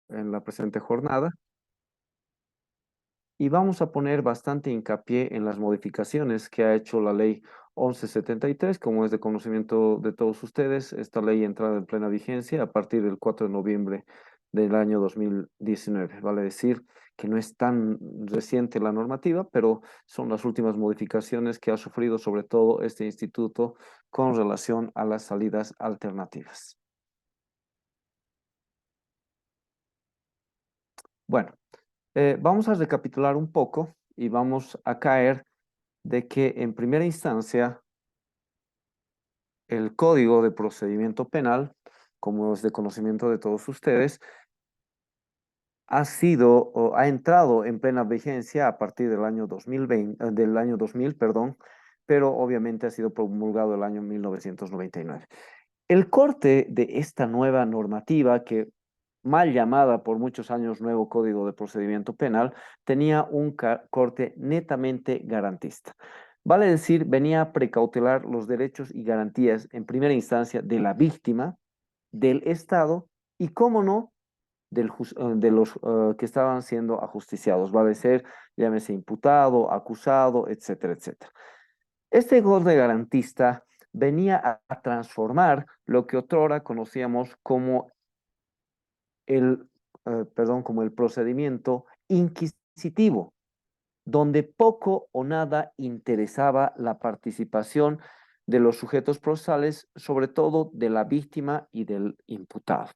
en la presente jornada y vamos a poner bastante hincapié en las modificaciones que ha hecho la ley 1173, como es de conocimiento de todos ustedes. Esta ley entrada en plena vigencia a partir del 4 de noviembre del año 2019. Vale decir que no es tan reciente la normativa, pero son las últimas modificaciones que ha sufrido sobre todo este instituto con relación a las salidas alternativas. Bueno, vamos a recapitular un poco y vamos a caer de que en primera instancia el Código de Procedimiento Penal, como es de conocimiento de todos ustedes, ha sido o ha entrado en plena vigencia a partir del año 2020, del año 2000, perdón, pero obviamente ha sido promulgado el año 1999. El corte de esta nueva normativa, que mal llamada por muchos años Nuevo Código de Procedimiento Penal, tenía un corte netamente garantista. Vale decir, venía a precautelar los derechos y garantías en primera instancia de la víctima, del Estado y, cómo no, de los que estaban siendo ajusticiados, vale ser, llámese imputado, acusado, etcétera, etcétera. Este corte garantista venía a transformar lo que otrora conocíamos como como el procedimiento inquisitivo, donde poco o nada interesaba la participación de los sujetos procesales, sobre todo de la víctima y del imputado.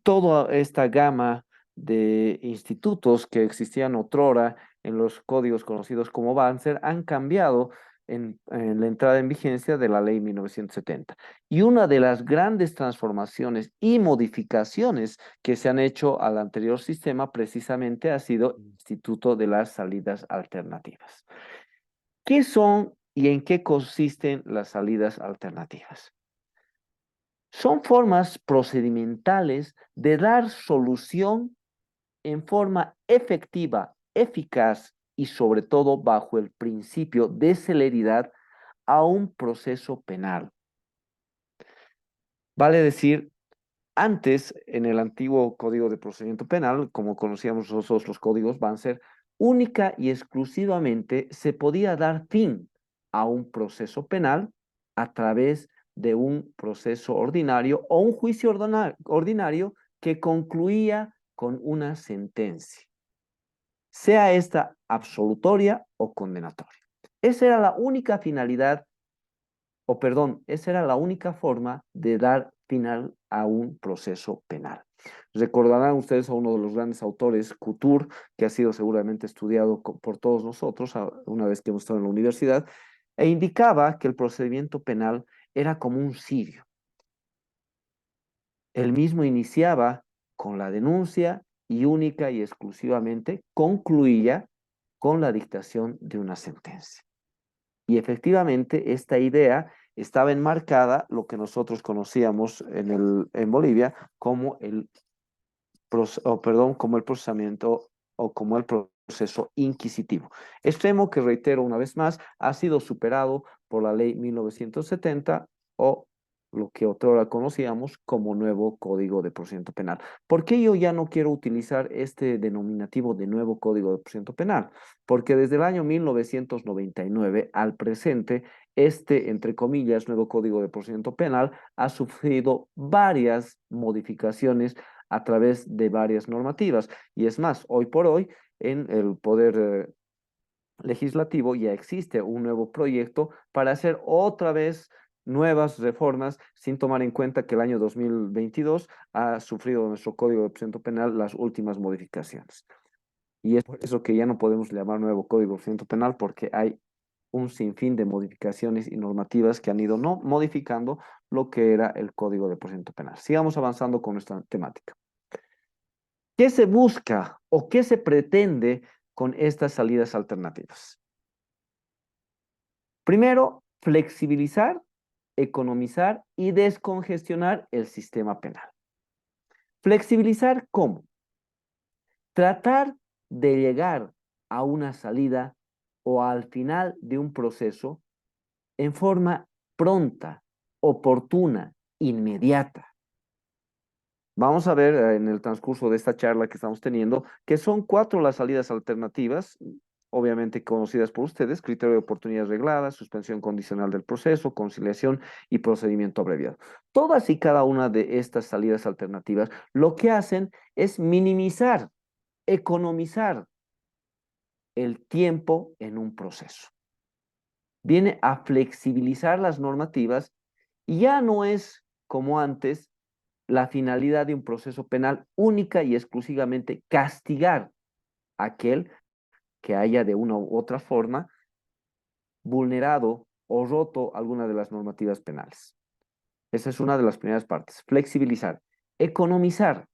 Toda esta gama de institutos que existían otrora en los códigos conocidos como Banzer han cambiado en la entrada en vigencia de la ley 1970. Y una de las grandes transformaciones y modificaciones que se han hecho al anterior sistema precisamente ha sido el Instituto de las Salidas Alternativas. ¿Qué son y en qué consisten las salidas alternativas? Son formas procedimentales de dar solución en forma efectiva, eficaz y sobre todo bajo el principio de celeridad a un proceso penal. Vale decir, antes en el antiguo Código de Procedimiento Penal, como conocíamos nosotros los códigos Banzer, única y exclusivamente se podía dar fin a un proceso penal a través de un proceso ordinario o un juicio ordinario que concluía con una sentencia, sea esta absolutoria o condenatoria. Esa era la única finalidad, o perdón, esa era la única forma de dar final a un proceso penal. Recordarán ustedes a uno de los grandes autores, Couture, que ha sido seguramente estudiado por todos nosotros una vez que hemos estado en la universidad, e indicaba que el procedimiento penal era como un cirio. Él mismo iniciaba con la denuncia y única y exclusivamente concluía con la dictación de una sentencia. Y efectivamente esta idea estaba enmarcada, lo que nosotros conocíamos en Bolivia como como el procesamiento o como el proceso inquisitivo. Extremo que, reitero una vez más, ha sido superado por la ley 1970 o lo que otrora conocíamos como nuevo Código de Procedimiento Penal. ¿Por qué yo ya no quiero utilizar este denominativo de nuevo Código de Procedimiento Penal? Porque desde el año 1999 al presente, este, entre comillas, nuevo Código de Procedimiento Penal ha sufrido varias modificaciones a través de varias normativas. Y es más, hoy por hoy, en el Poder Legislativo ya existe un nuevo proyecto para hacer otra vez nuevas reformas sin tomar en cuenta que el año 2022 ha sufrido nuestro Código de Procedimiento Penal las últimas modificaciones. Y es por eso que ya no podemos llamar nuevo Código de Procedimiento Penal porque hay un sinfín de modificaciones y normativas que han ido no modificando lo que era el Código de Procedimiento Penal. Sigamos avanzando con nuestra temática. ¿Qué se busca o qué se pretende con estas salidas alternativas? Primero, flexibilizar, economizar y descongestionar el sistema penal. Flexibilizar, ¿cómo? Tratar de llegar a una salida o al final de un proceso en forma pronta, oportuna, inmediata. Vamos a ver en el transcurso de esta charla que estamos teniendo que son cuatro las salidas alternativas, obviamente conocidas por ustedes: criterio de oportunidad reglada, suspensión condicional del proceso, conciliación y procedimiento abreviado. Todas y cada una de estas salidas alternativas lo que hacen es minimizar, economizar el tiempo en un proceso. Viene a flexibilizar las normativas y ya no es como antes la finalidad de un proceso penal única y exclusivamente castigar a aquel que haya de una u otra forma vulnerado o roto alguna de las normativas penales. Esa es una de las primeras partes. Flexibilizar. Economizar.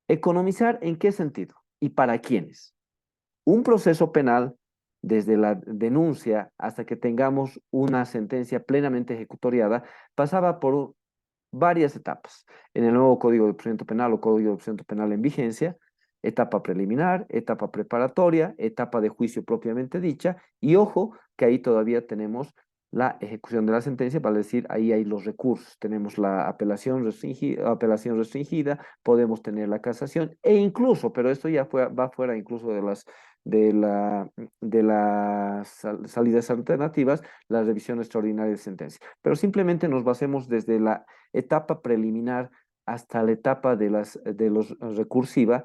¿Economizar en qué sentido? ¿Y para quiénes? Un proceso penal, desde la denuncia hasta que tengamos una sentencia plenamente ejecutoriada, pasaba por varias etapas. En el nuevo Código de Procedimiento Penal o Código de Procedimiento Penal en vigencia: etapa preliminar, etapa preparatoria, etapa de juicio propiamente dicha, y ojo que ahí todavía tenemos la ejecución de la sentencia, vale decir, ahí hay los recursos. Tenemos la apelación restringida, podemos tener la casación e incluso, pero esto ya va fuera incluso de las salidas alternativas, la revisión extraordinaria de sentencia. Pero simplemente nos basemos desde la etapa preliminar hasta la etapa de los recursiva.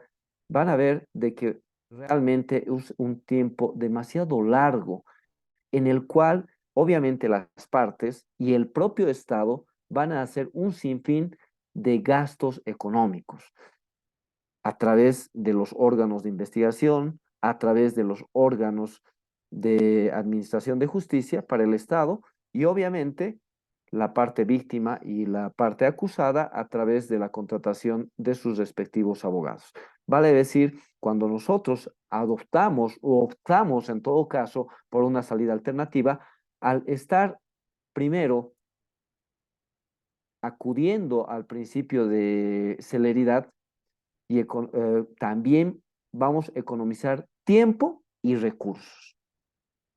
Van a ver de que realmente es un tiempo demasiado largo en el cual obviamente las partes y el propio Estado van a hacer un sinfín de gastos económicos a través de los órganos de investigación, a través de los órganos de administración de justicia para el Estado y obviamente la parte víctima y la parte acusada a través de la contratación de sus respectivos abogados. Vale decir, cuando nosotros adoptamos o optamos en todo caso por una salida alternativa, al estar primero acudiendo al principio de celeridad, y también vamos a economizar tiempo y recursos.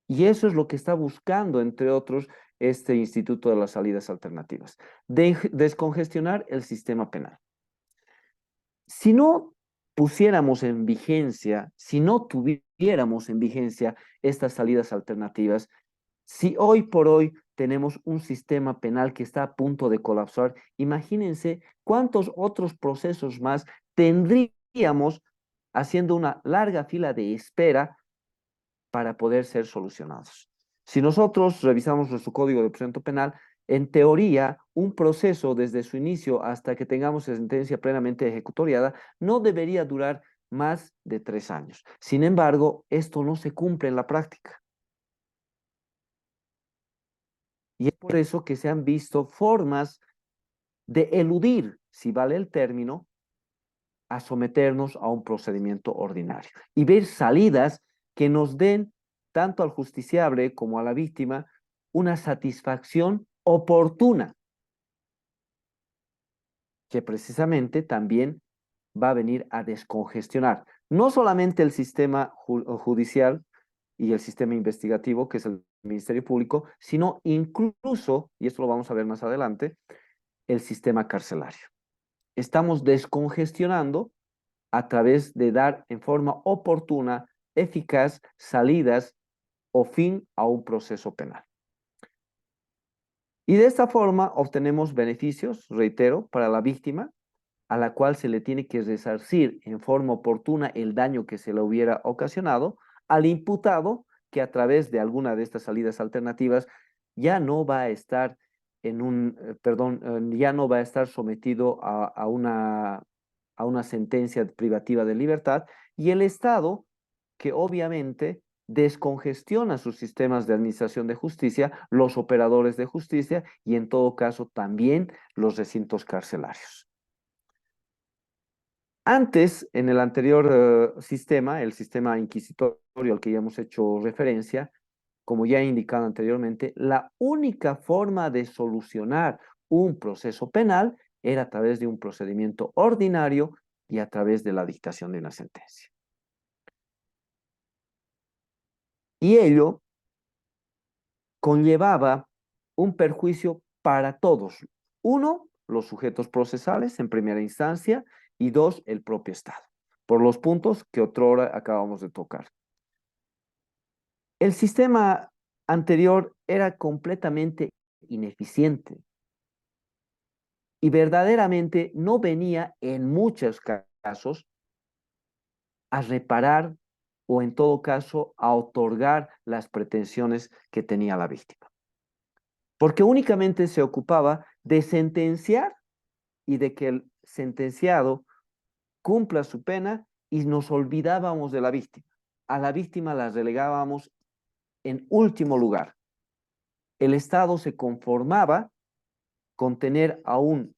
Y eso es lo que está buscando, entre otros, este Instituto de las Salidas Alternativas: descongestionar el sistema penal. Si no pusiéramos en vigencia, si no tuviéramos en vigencia estas salidas alternativas, si hoy por hoy tenemos un sistema penal que está a punto de colapsar, imagínense cuántos otros procesos más tendríamos haciendo una larga fila de espera para poder ser solucionados. Si nosotros revisamos nuestro Código de Procedimiento Penal, en teoría, un proceso desde su inicio hasta que tengamos sentencia plenamente ejecutoriada no debería durar más de 3 años. Sin embargo, esto no se cumple en la práctica. Y es por eso que se han visto formas de eludir, si vale el término, a someternos a un procedimiento ordinario y ver salidas que nos den tanto al justiciable como a la víctima una satisfacción oportuna, que precisamente también va a venir a descongestionar no solamente el sistema judicial y el sistema investigativo, que es el Ministerio Público, sino incluso, y esto lo vamos a ver más adelante, el sistema carcelario. Estamos descongestionando a través de dar en forma oportuna, eficaz, salidas o fin a un proceso penal. Y de esta forma obtenemos beneficios, reitero, para la víctima, a la cual se le tiene que resarcir en forma oportuna el daño que se le hubiera ocasionado; al imputado, que a través de alguna de estas salidas alternativas ya no va a estar ya no va a estar sometido a una sentencia privativa de libertad; y el Estado, que obviamente descongestiona sus sistemas de administración de justicia, los operadores de justicia y en todo caso también los recintos carcelarios. Antes, en el anterior sistema, el sistema inquisitorio al que ya hemos hecho referencia, como ya he indicado anteriormente, la única forma de solucionar un proceso penal era a través de un procedimiento ordinario y a través de la dictación de una sentencia. Y ello conllevaba un perjuicio para todos. Uno, los sujetos procesales en primera instancia y dos, el propio Estado, por los puntos que otrora acabamos de tocar. El sistema anterior era completamente ineficiente y verdaderamente no venía en muchos casos a reparar o en todo caso a otorgar las pretensiones que tenía la víctima. Porque únicamente se ocupaba de sentenciar y de que el sentenciado cumpla su pena y nos olvidábamos de la víctima. A la víctima la relegábamos en último lugar. El Estado se conformaba con tener a un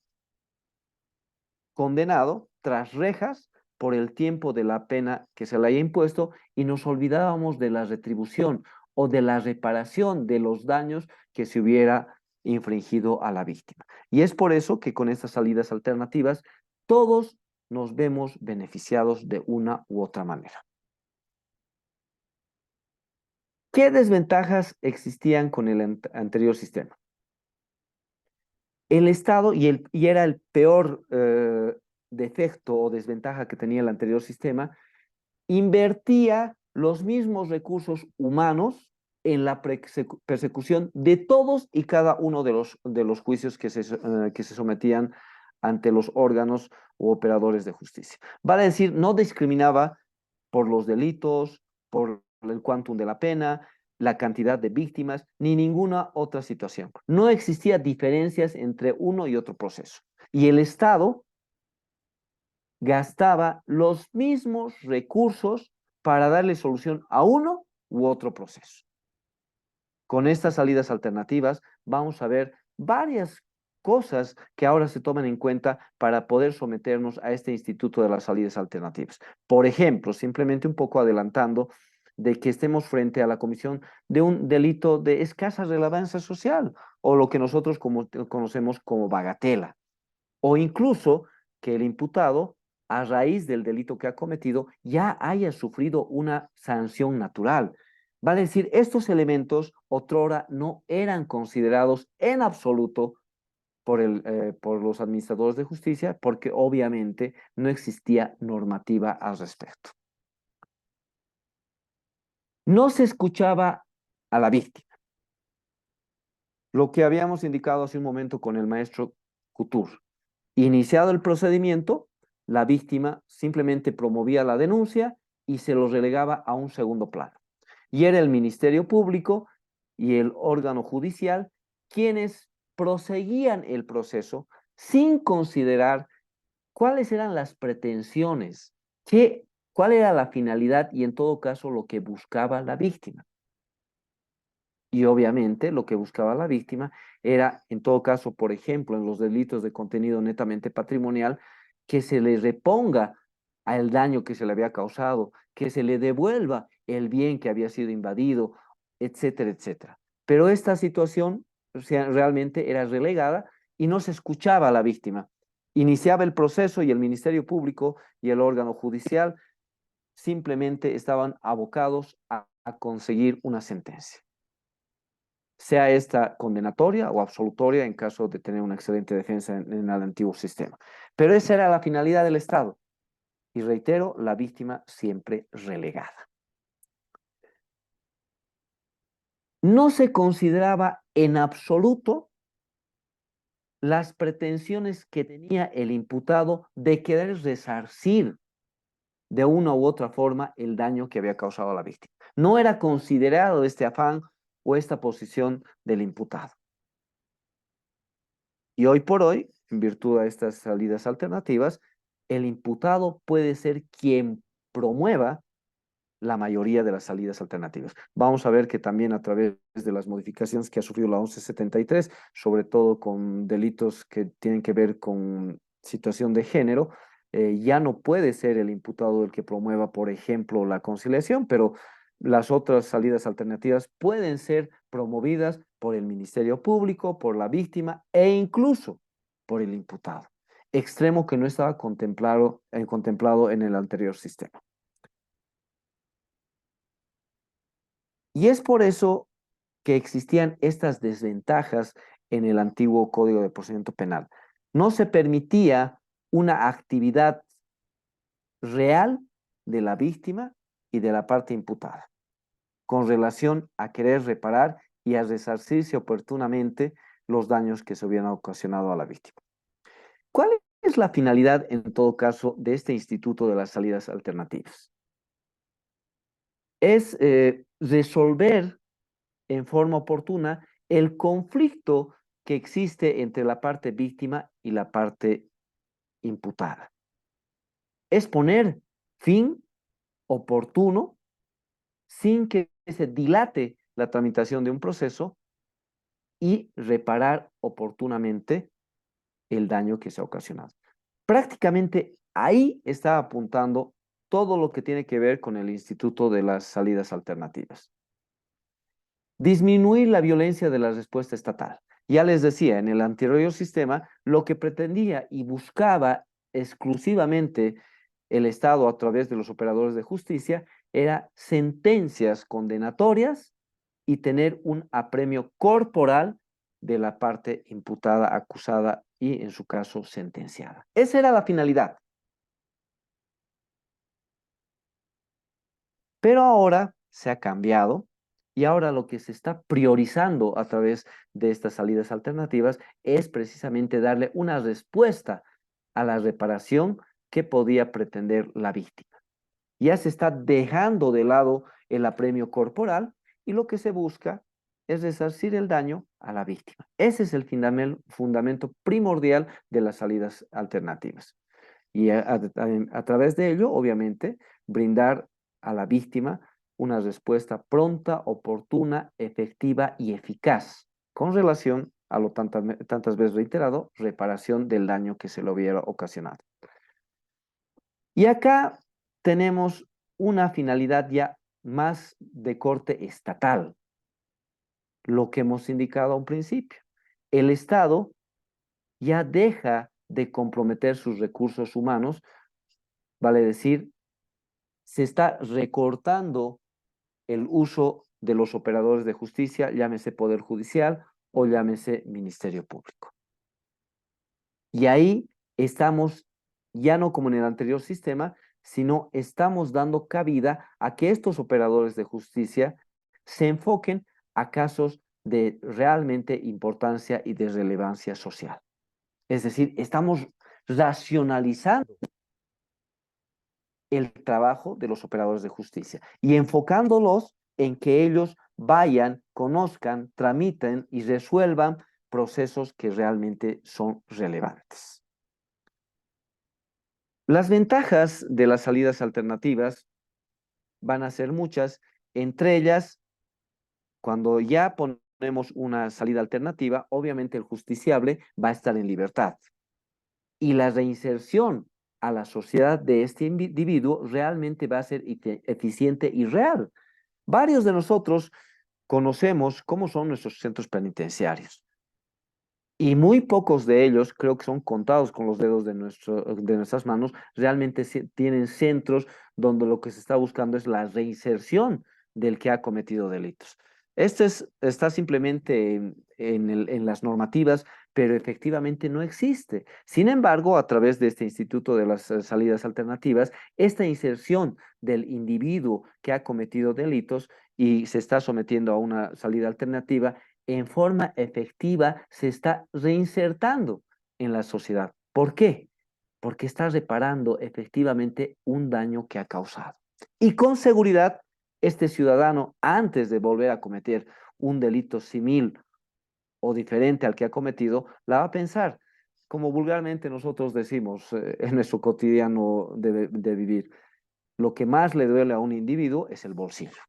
condenado tras rejas por el tiempo de la pena que se le haya impuesto y nos olvidábamos de la retribución o de la reparación de los daños que se hubiera infringido a la víctima. Y es por eso que con estas salidas alternativas todos nos vemos beneficiados de una u otra manera. ¿Qué desventajas existían con el anterior sistema? El Estado, y era el peor defecto o desventaja que tenía el anterior sistema, invertía los mismos recursos humanos en la persecución de todos y cada uno de los juicios que se sometían ante los órganos u operadores de justicia. Vale decir, no discriminaba por los delitos, por el quantum de la pena, la cantidad de víctimas, ni ninguna otra situación. No existía diferencias entre uno y otro proceso. Y el Estado gastaba los mismos recursos para darle solución a uno u otro proceso. Con estas salidas alternativas vamos a ver varias cosas que ahora se toman en cuenta para poder someternos a este instituto de las salidas alternativas. Por ejemplo, simplemente un poco adelantando de que estemos frente a la comisión de un delito de escasa relevancia social o lo que nosotros conocemos como bagatela, o incluso que el imputado, a raíz del delito que ha cometido, ya haya sufrido una sanción natural. Vale decir, estos elementos otrora no eran considerados en absoluto por los administradores de justicia, porque obviamente no existía normativa al respecto. No se escuchaba a la víctima. Lo que habíamos indicado hace un momento con el maestro Couture. Iniciado el procedimiento, la víctima simplemente promovía la denuncia y se lo relegaba a un segundo plano. Y era el Ministerio Público y el órgano judicial quienes proseguían el proceso sin considerar cuáles eran las pretensiones, cuál era la finalidad y en todo caso lo que buscaba la víctima. Y obviamente lo que buscaba la víctima era, en todo caso, por ejemplo, en los delitos de contenido netamente patrimonial, que se le reponga al daño que se le había causado, que se le devuelva el bien que había sido invadido, etcétera, etcétera. Pero esta situación, o sea, realmente era relegada y no se escuchaba a la víctima. Iniciaba el proceso y el Ministerio Público y el órgano judicial simplemente estaban abocados a conseguir una sentencia, sea esta condenatoria o absolutoria en caso de tener una excelente defensa en el antiguo sistema. Pero esa era la finalidad del Estado. Y reitero, la víctima siempre relegada. No se consideraba en absoluto las pretensiones que tenía el imputado de querer resarcir de una u otra forma el daño que había causado a la víctima. No era considerado este afán o esta posición del imputado. Y hoy por hoy, en virtud de estas salidas alternativas, el imputado puede ser quien promueva la mayoría de las salidas alternativas. Vamos a ver que también a través de las modificaciones que ha sufrido la 1173, sobre todo con delitos que tienen que ver con situación de género, ya no puede ser el imputado el que promueva, por ejemplo, la conciliación, pero las otras salidas alternativas pueden ser promovidas por el Ministerio Público, por la víctima e incluso por el imputado, extremo que no estaba contemplado en el anterior sistema. Y es por eso que existían estas desventajas en el antiguo Código de Procedimiento Penal. No se permitía una actividad real de la víctima y de la parte imputada, con relación a querer reparar y a resarcirse oportunamente los daños que se hubieran ocasionado a la víctima. ¿Cuál es la finalidad, en todo caso, de este Instituto de las Salidas Alternativas? Es resolver en forma oportuna el conflicto que existe entre la parte víctima y la parte imputada. Es poner fin oportuno sin que se dilate la tramitación de un proceso y reparar oportunamente el daño que se ha ocasionado. Prácticamente ahí está apuntando todo lo que tiene que ver con el Instituto de las Salidas Alternativas. Disminuir la violencia de la respuesta estatal. Ya les decía, en el anterior sistema, lo que pretendía y buscaba exclusivamente el Estado a través de los operadores de justicia era sentencias condenatorias y tener un apremio corporal de la parte imputada, acusada y, en su caso, sentenciada. Esa era la finalidad. Pero ahora se ha cambiado y ahora lo que se está priorizando a través de estas salidas alternativas es precisamente darle una respuesta a la reparación que podía pretender la víctima. Ya se está dejando de lado el apremio corporal y lo que se busca es resarcir el daño a la víctima. Ese es el fundamento primordial de las salidas alternativas. Y a través de ello, obviamente, brindar a la víctima una respuesta pronta, oportuna, efectiva y eficaz con relación a lo tantas veces reiterado, reparación del daño que se le hubiera ocasionado. Y acá tenemos una finalidad ya más de corte estatal, lo que hemos indicado a un principio. El Estado ya deja de comprometer sus recursos humanos, vale decir, se está recortando el uso de los operadores de justicia, llámese Poder Judicial o llámese Ministerio Público. Y ahí estamos, ya no como en el anterior sistema, sino estamos dando cabida a que estos operadores de justicia se enfoquen a casos de realmente importancia y de relevancia social. Es decir, estamos racionalizando el trabajo de los operadores de justicia y enfocándolos en que ellos vayan, conozcan, tramiten y resuelvan procesos que realmente son relevantes. Las ventajas de las salidas alternativas van a ser muchas, entre ellas, cuando ya ponemos una salida alternativa, obviamente el justiciable va a estar en libertad y la reinserción a la sociedad de este individuo realmente va a ser eficiente y real. Varios de nosotros conocemos cómo son nuestros centros penitenciarios y muy pocos de ellos, creo que son contados con los dedos de nuestras manos, realmente tienen centros donde lo que se está buscando es la reinserción del que ha cometido delitos. Está simplemente en las normativas, pero efectivamente no existe. Sin embargo, a través de este Instituto de las Salidas Alternativas, esta inserción del individuo que ha cometido delitos y se está sometiendo a una salida alternativa, en forma efectiva se está reinsertando en la sociedad. ¿Por qué? Porque está reparando efectivamente un daño que ha causado. Y con seguridad, este ciudadano, antes de volver a cometer un delito similar o diferente al que ha cometido, la va a pensar, como vulgarmente nosotros decimos en nuestro cotidiano de vivir, lo que más le duele a un individuo es el bolsillo.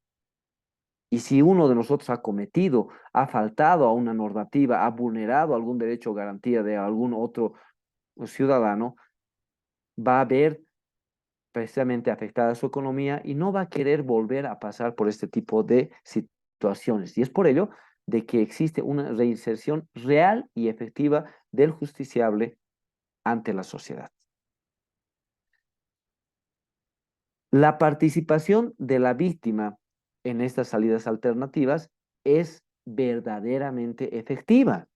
Y si uno de nosotros ha cometido, ha faltado a una normativa, ha vulnerado algún derecho o garantía de algún otro ciudadano, va a ver precisamente afectada su economía y no va a querer volver a pasar por este tipo de situaciones. Y es por ello de que existe una reinserción real y efectiva del justiciable ante la sociedad. La participación de la víctima en estas salidas alternativas es verdaderamente efectiva.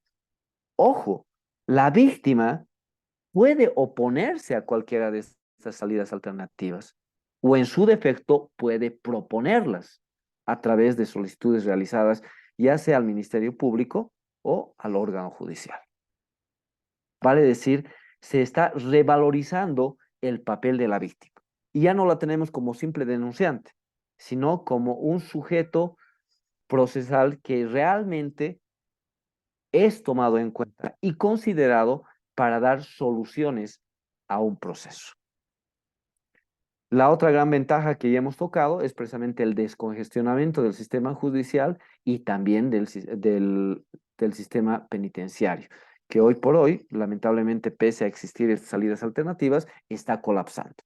Ojo, la víctima puede oponerse a cualquiera de estas salidas alternativas o en su defecto puede proponerlas a través de solicitudes realizadas ya sea al Ministerio Público o al órgano judicial. Vale decir, se está revalorizando el papel de la víctima. Y ya no la tenemos como simple denunciante, sino como un sujeto procesal que realmente es tomado en cuenta y considerado para dar soluciones a un proceso. La otra gran ventaja que ya hemos tocado es precisamente el descongestionamiento del sistema judicial y también del sistema penitenciario, que hoy por hoy, lamentablemente, pese a existir estas salidas alternativas, está colapsando.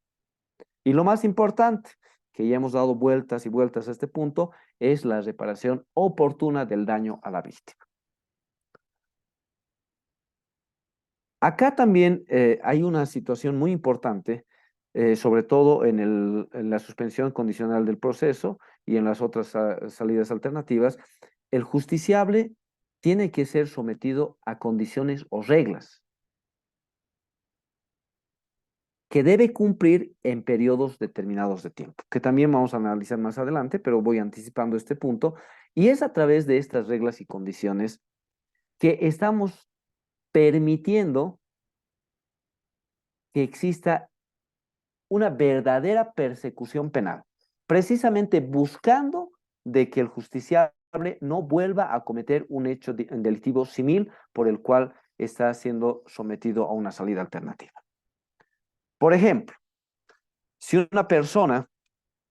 Y lo más importante, que ya hemos dado vueltas y vueltas a este punto, es la reparación oportuna del daño a la víctima. Acá también hay una situación muy importante, sobre todo en la suspensión condicional del proceso y en las otras salidas alternativas. El justiciable tiene que ser sometido a condiciones o reglas que debe cumplir en periodos determinados de tiempo, que también vamos a analizar más adelante, pero voy anticipando este punto, y es a través de estas reglas y condiciones que estamos permitiendo que exista una verdadera persecución penal, precisamente buscando de que el justiciable no vuelva a cometer un hecho delictivo simil por el cual está siendo sometido a una salida alternativa. Por ejemplo, si una persona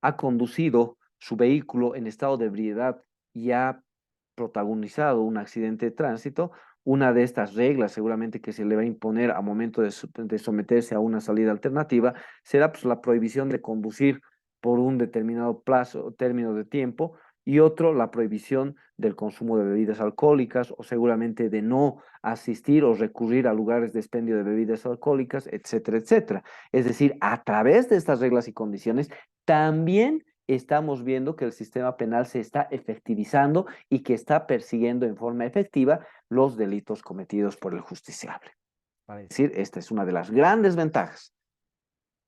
ha conducido su vehículo en estado de ebriedad y ha protagonizado un accidente de tránsito, una de estas reglas seguramente que se le va a imponer a momento de someterse a una salida alternativa será pues, la prohibición de conducir por un determinado plazo o término de tiempo y otro la prohibición del consumo de bebidas alcohólicas o seguramente de no asistir o recurrir a lugares de expendio de bebidas alcohólicas, etcétera, etcétera. Es decir, a través de estas reglas y condiciones también estamos viendo que el sistema penal se está efectivizando y que está persiguiendo en forma efectiva los delitos cometidos por el justiciable. Es decir, esta es una de las grandes ventajas.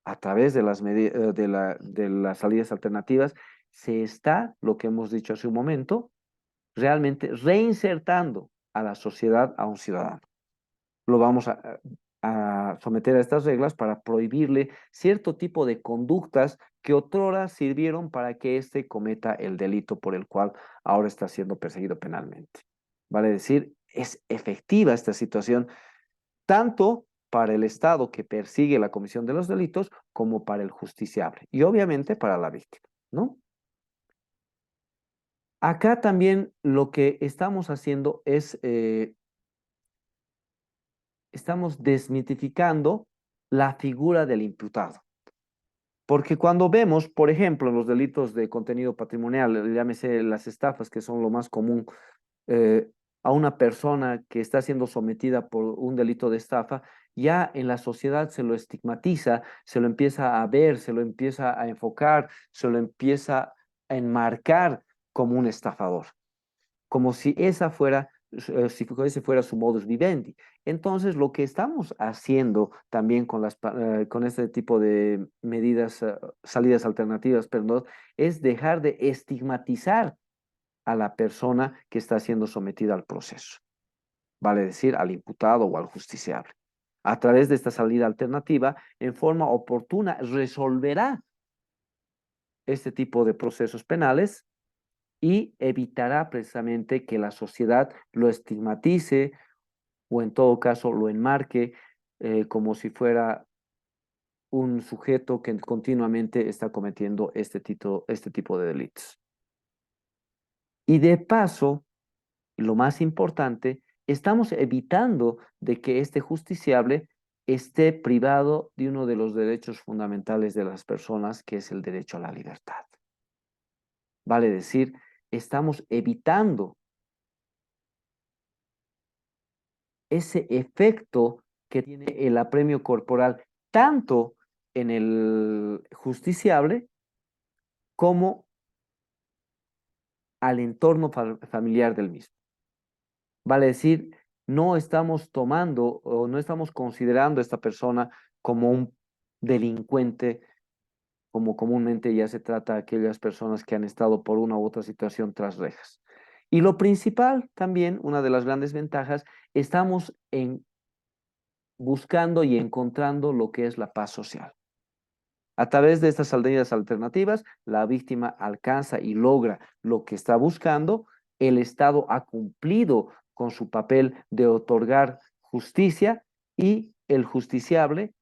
A través de de las salidas alternativas se está, lo que hemos dicho hace un momento, realmente reinsertando a la sociedad a un ciudadano. Lo vamos a someter a estas reglas para prohibirle cierto tipo de conductas que otrora sirvieron para que éste cometa el delito por el cual ahora está siendo perseguido penalmente. Vale decir, es efectiva esta situación tanto para el Estado que persigue la comisión de los delitos como para el justiciable y obviamente para la víctima, ¿no? Acá también lo que estamos haciendo es estamos desmitificando la figura del imputado. Porque cuando vemos, por ejemplo, los delitos de contenido patrimonial, llámese las estafas, que son lo más común, eh, a una persona que está siendo sometida por un delito de estafa, ya en la sociedad se lo estigmatiza, se lo empieza a ver, se lo empieza a enfocar, se lo empieza a enmarcar como un estafador, como si esa fuera, si ese fuera su modus vivendi. Entonces, lo que estamos haciendo también con con este tipo de medidas, salidas alternativas, perdón, es dejar de estigmatizar a la persona que está siendo sometida al proceso, vale decir, al imputado o al justiciable. A través de esta salida alternativa, en forma oportuna, resolverá este tipo de procesos penales y evitará precisamente que la sociedad lo estigmatice o en todo caso lo enmarque como si fuera un sujeto que continuamente está cometiendo este tipo de delitos. Y de paso, lo más importante, estamos evitando de que este justiciable esté privado de uno de los derechos fundamentales de las personas, que es el derecho a la libertad. Vale decir, estamos evitando ese efecto que tiene el apremio corporal tanto en el justiciable como al entorno familiar del mismo. Vale decir, no estamos tomando o no estamos considerando a esta persona como un delincuente, como comúnmente ya se trata a aquellas personas que han estado por una u otra situación tras rejas. Y lo principal también, una de las grandes ventajas, estamos buscando y encontrando lo que es la paz social. A través de estas salidas alternativas, la víctima alcanza y logra lo que está buscando. El Estado ha cumplido con su papel de otorgar justicia y el justiciable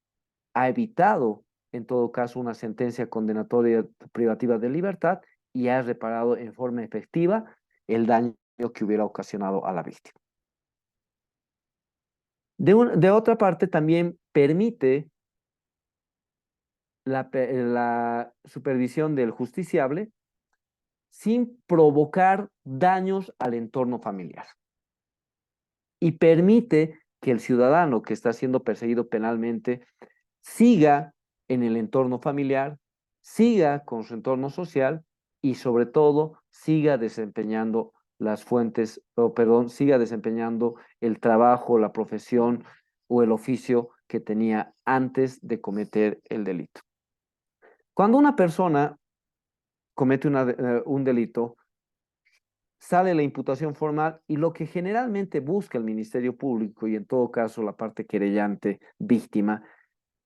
ha evitado, en todo caso, una sentencia condenatoria privativa de libertad y ha reparado en forma efectiva el daño que hubiera ocasionado a la víctima. De otra parte, también permite la supervisión del justiciable sin provocar daños al entorno familiar y permite que el ciudadano que está siendo perseguido penalmente siga en el entorno familiar, siga con su entorno social y sobre todo siga desempeñando las fuentes, o perdón, siga desempeñando el trabajo, la profesión o el oficio que tenía antes de cometer el delito. Cuando una persona comete un delito, sale la imputación formal y lo que generalmente busca el Ministerio Público y en todo caso la parte querellante víctima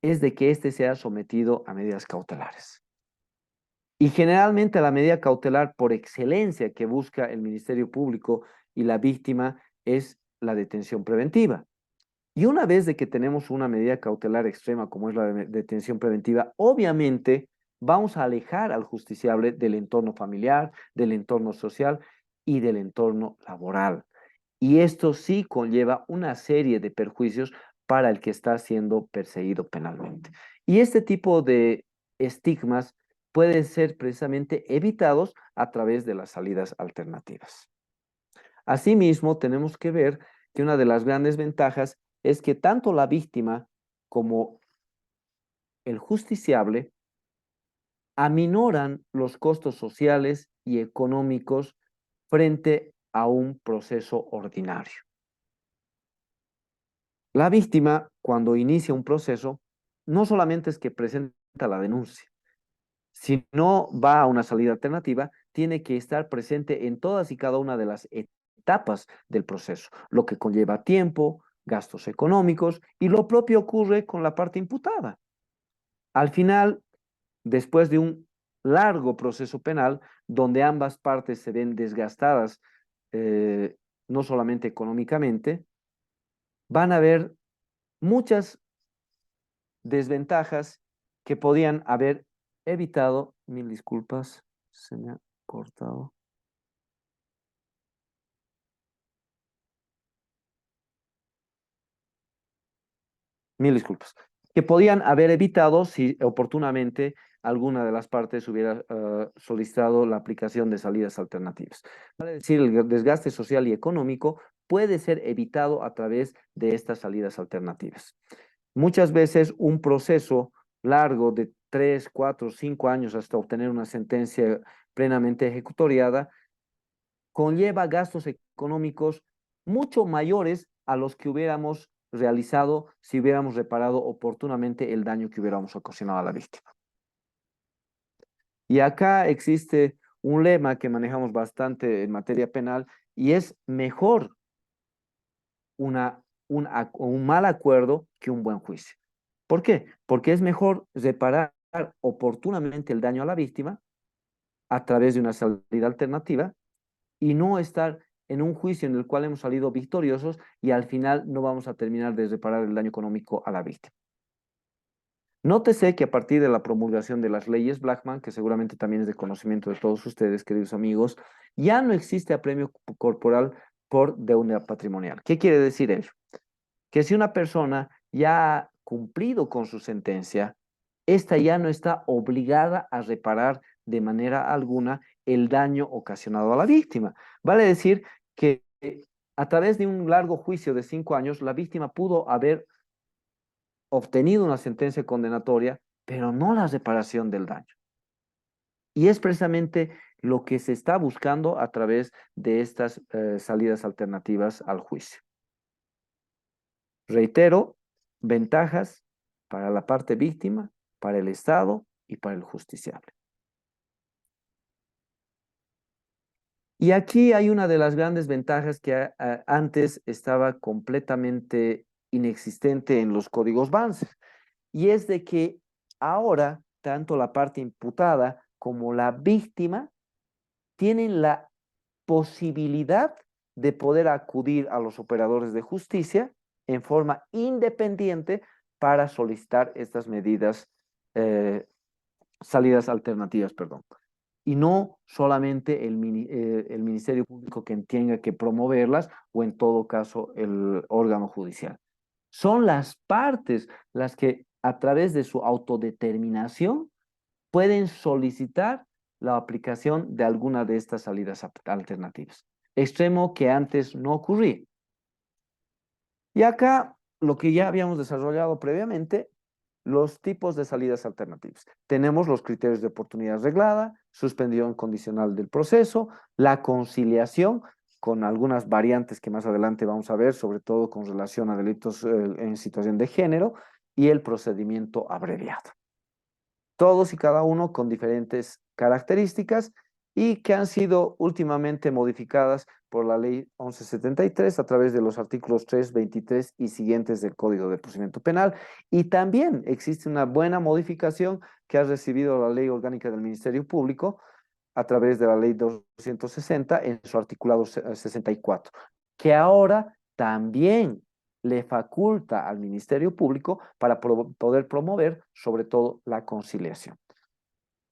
es de que éste sea sometido a medidas cautelares. Y generalmente la medida cautelar por excelencia que busca el Ministerio Público y la víctima es la detención preventiva. Y una vez de que tenemos una medida cautelar extrema como es la detención preventiva, obviamente vamos a alejar al justiciable del entorno familiar, del entorno social y del entorno laboral. Y esto sí conlleva una serie de perjuicios para el que está siendo perseguido penalmente. Y este tipo de estigmas pueden ser precisamente evitados a través de las salidas alternativas. Asimismo, tenemos que ver que una de las grandes ventajas es que tanto la víctima como el justiciable aminoran los costos sociales y económicos frente a un proceso ordinario. La víctima, cuando inicia un proceso, no solamente es que presenta la denuncia, si no va a una salida alternativa, tiene que estar presente en todas y cada una de las etapas del proceso, lo que conlleva tiempo, gastos económicos y lo propio ocurre con la parte imputada. Al final, después de un largo proceso penal, donde ambas partes se ven desgastadas, eh, no solamente económicamente, van a haber muchas desventajas que podían haber evitado. Mil disculpas, se me ha cortado. Mil disculpas. Que podían haber evitado si oportunamente alguna de las partes hubiera solicitado la aplicación de salidas alternativas. Vale decir, el desgaste social y económico puede ser evitado a través de estas salidas alternativas. Muchas veces un proceso largo de 3, 4, 5 años hasta obtener una sentencia plenamente ejecutoriada conlleva gastos económicos mucho mayores a los que hubiéramos realizado si hubiéramos reparado oportunamente el daño que hubiéramos ocasionado a la víctima. Y acá existe un lema que manejamos bastante en materia penal y es mejor un mal acuerdo que un buen juicio. ¿Por qué? Porque es mejor reparar oportunamente el daño a la víctima a través de una salida alternativa y no estar en un juicio en el cual hemos salido victoriosos y al final no vamos a terminar de reparar el daño económico a la víctima. Nótese que a partir de la promulgación de las leyes Blackman, que seguramente también es de conocimiento de todos ustedes, queridos amigos, ya no existe apremio corporal por deuda patrimonial. ¿Qué quiere decir ello? Que si una persona ya ha cumplido con su sentencia, esta ya no está obligada a reparar de manera alguna el daño ocasionado a la víctima. Vale decir que a través de un largo juicio de 5 años, la víctima pudo haber obtenido una sentencia condenatoria, pero no la reparación del daño. Y es precisamente lo que se está buscando a través de estas salidas alternativas al juicio. Reitero, ventajas para la parte víctima, para el Estado y para el justiciable. Y aquí hay una de las grandes ventajas que antes estaba completamente inexistente en los códigos Banzer, y es de que ahora tanto la parte imputada como la víctima tienen la posibilidad de poder acudir a los operadores de justicia en forma independiente para solicitar estas medidas, salidas alternativas, perdón. Y no solamente el Ministerio Público quien tenga que promoverlas o en todo caso el órgano judicial. Son las partes las que a través de su autodeterminación pueden solicitar la aplicación de alguna de estas salidas alternativas. Extremo que antes no ocurría. Y acá lo que ya habíamos desarrollado previamente, los tipos de salidas alternativas. Tenemos los criterios de oportunidad reglada, suspensión condicional del proceso, la conciliación, con algunas variantes que más adelante vamos a ver, sobre todo con relación a delitos en situación de género, y el procedimiento abreviado. Todos y cada uno con diferentes características y que han sido últimamente modificadas por la Ley 1173 a través de los artículos 3, 23 y siguientes del Código de Procedimiento Penal. Y también existe una buena modificación que ha recibido la Ley Orgánica del Ministerio Público a través de la Ley 260 en su articulado 64, que ahora también le faculta al Ministerio Público para poder promover sobre todo la conciliación.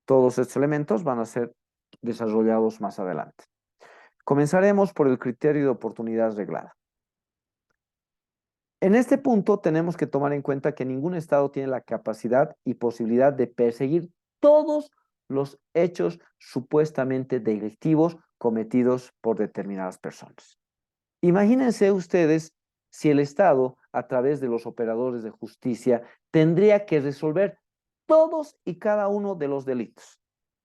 Todos estos elementos van a ser desarrollados más adelante. Comenzaremos por el criterio de oportunidad reglada. En este punto tenemos que tomar en cuenta que ningún Estado tiene la capacidad y posibilidad de perseguir todos los hechos supuestamente delictivos cometidos por determinadas personas. Imagínense ustedes si el Estado, a través de los operadores de justicia, tendría que resolver todos y cada uno de los delitos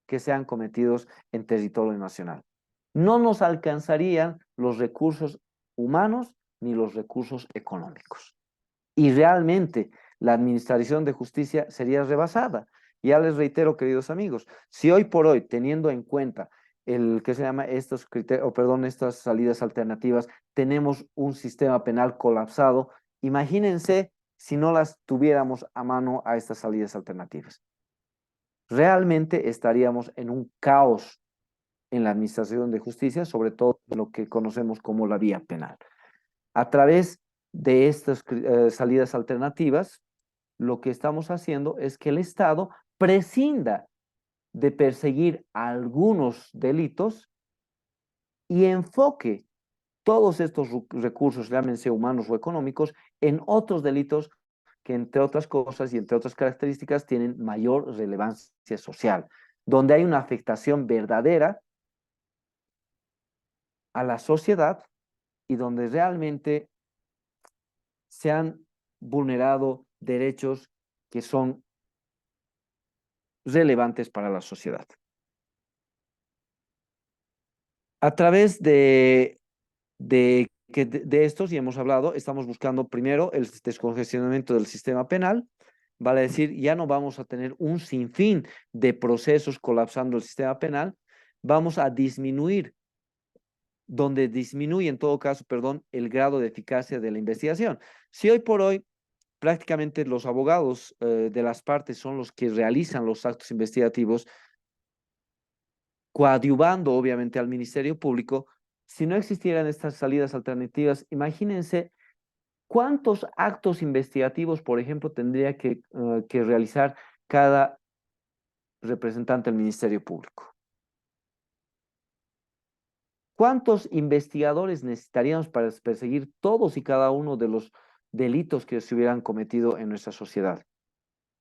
que sean cometidos en territorio nacional. No nos alcanzarían los recursos humanos ni los recursos económicos. Y realmente la administración de justicia sería rebasada. Ya les reitero, queridos amigos, si hoy por hoy, teniendo en cuenta el que se llama estos criterios, estas salidas alternativas, tenemos un sistema penal colapsado, imagínense si no las tuviéramos a mano a estas salidas alternativas. Realmente estaríamos en un caos en la administración de justicia, sobre todo en lo que conocemos como la vía penal. A través de estas salidas alternativas, lo que estamos haciendo es que el Estado prescinda de perseguir algunos delitos y enfoque todos estos recursos, llámense humanos o económicos, en otros delitos que, entre otras cosas y entre otras características, tienen mayor relevancia social, donde hay una afectación verdadera a la sociedad y donde realmente se han vulnerado derechos que son relevantes para la sociedad. A través de estos, y hemos hablado, estamos buscando primero el descongestionamiento del sistema penal, vale decir, ya no vamos a tener un sinfín de procesos colapsando el sistema penal, vamos a disminuir, donde disminuye en todo caso, perdón, el grado de eficacia de la investigación. Si hoy por hoy prácticamente los abogados de las partes son los que realizan los actos investigativos, coadyuvando obviamente al Ministerio Público, si no existieran estas salidas alternativas, imagínense cuántos actos investigativos, por ejemplo, tendría que realizar cada representante del Ministerio Público. ¿Cuántos investigadores necesitaríamos para perseguir todos y cada uno de los delitos que se hubieran cometido en nuestra sociedad?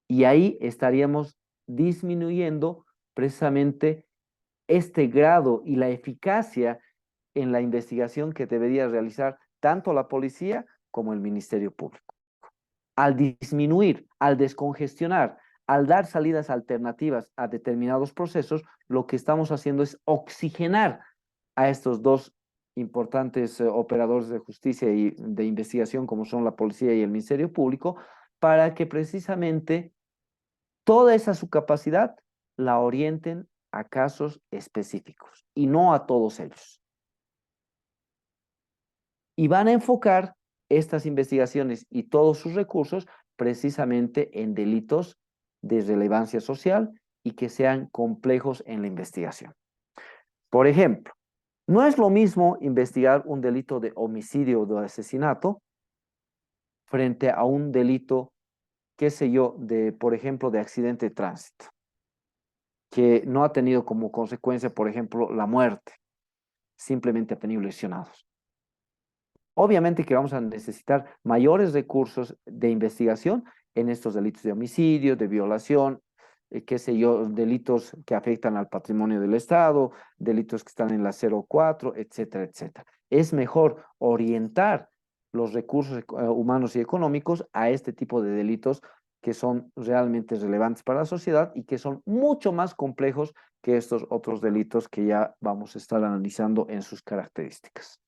Y ahí estaríamos disminuyendo precisamente este grado y la eficacia en la investigación que debería realizar tanto la policía como el Ministerio Público. Al disminuir, al descongestionar, al dar salidas alternativas a determinados procesos, lo que estamos haciendo es oxigenar a estos dos importantes operadores de justicia y de investigación como son la policía y el Ministerio Público, para que precisamente toda esa su capacidad la orienten a casos específicos y no a todos ellos. Y van a enfocar estas investigaciones y todos sus recursos precisamente en delitos de relevancia social y que sean complejos en la investigación. Por ejemplo, no es lo mismo investigar un delito de homicidio o de asesinato frente a un delito, qué sé yo, de, por ejemplo, de accidente de tránsito, que no ha tenido como consecuencia, por ejemplo, la muerte, simplemente ha tenido lesionados. Obviamente que vamos a necesitar mayores recursos de investigación en estos delitos de homicidio, de violación, qué sé yo, delitos que afectan al patrimonio del Estado, delitos que están en la 04, etcétera, etcétera. Es mejor orientar los recursos humanos y económicos a este tipo de delitos que son realmente relevantes para la sociedad y que son mucho más complejos que estos otros delitos que ya vamos a estar analizando en sus características.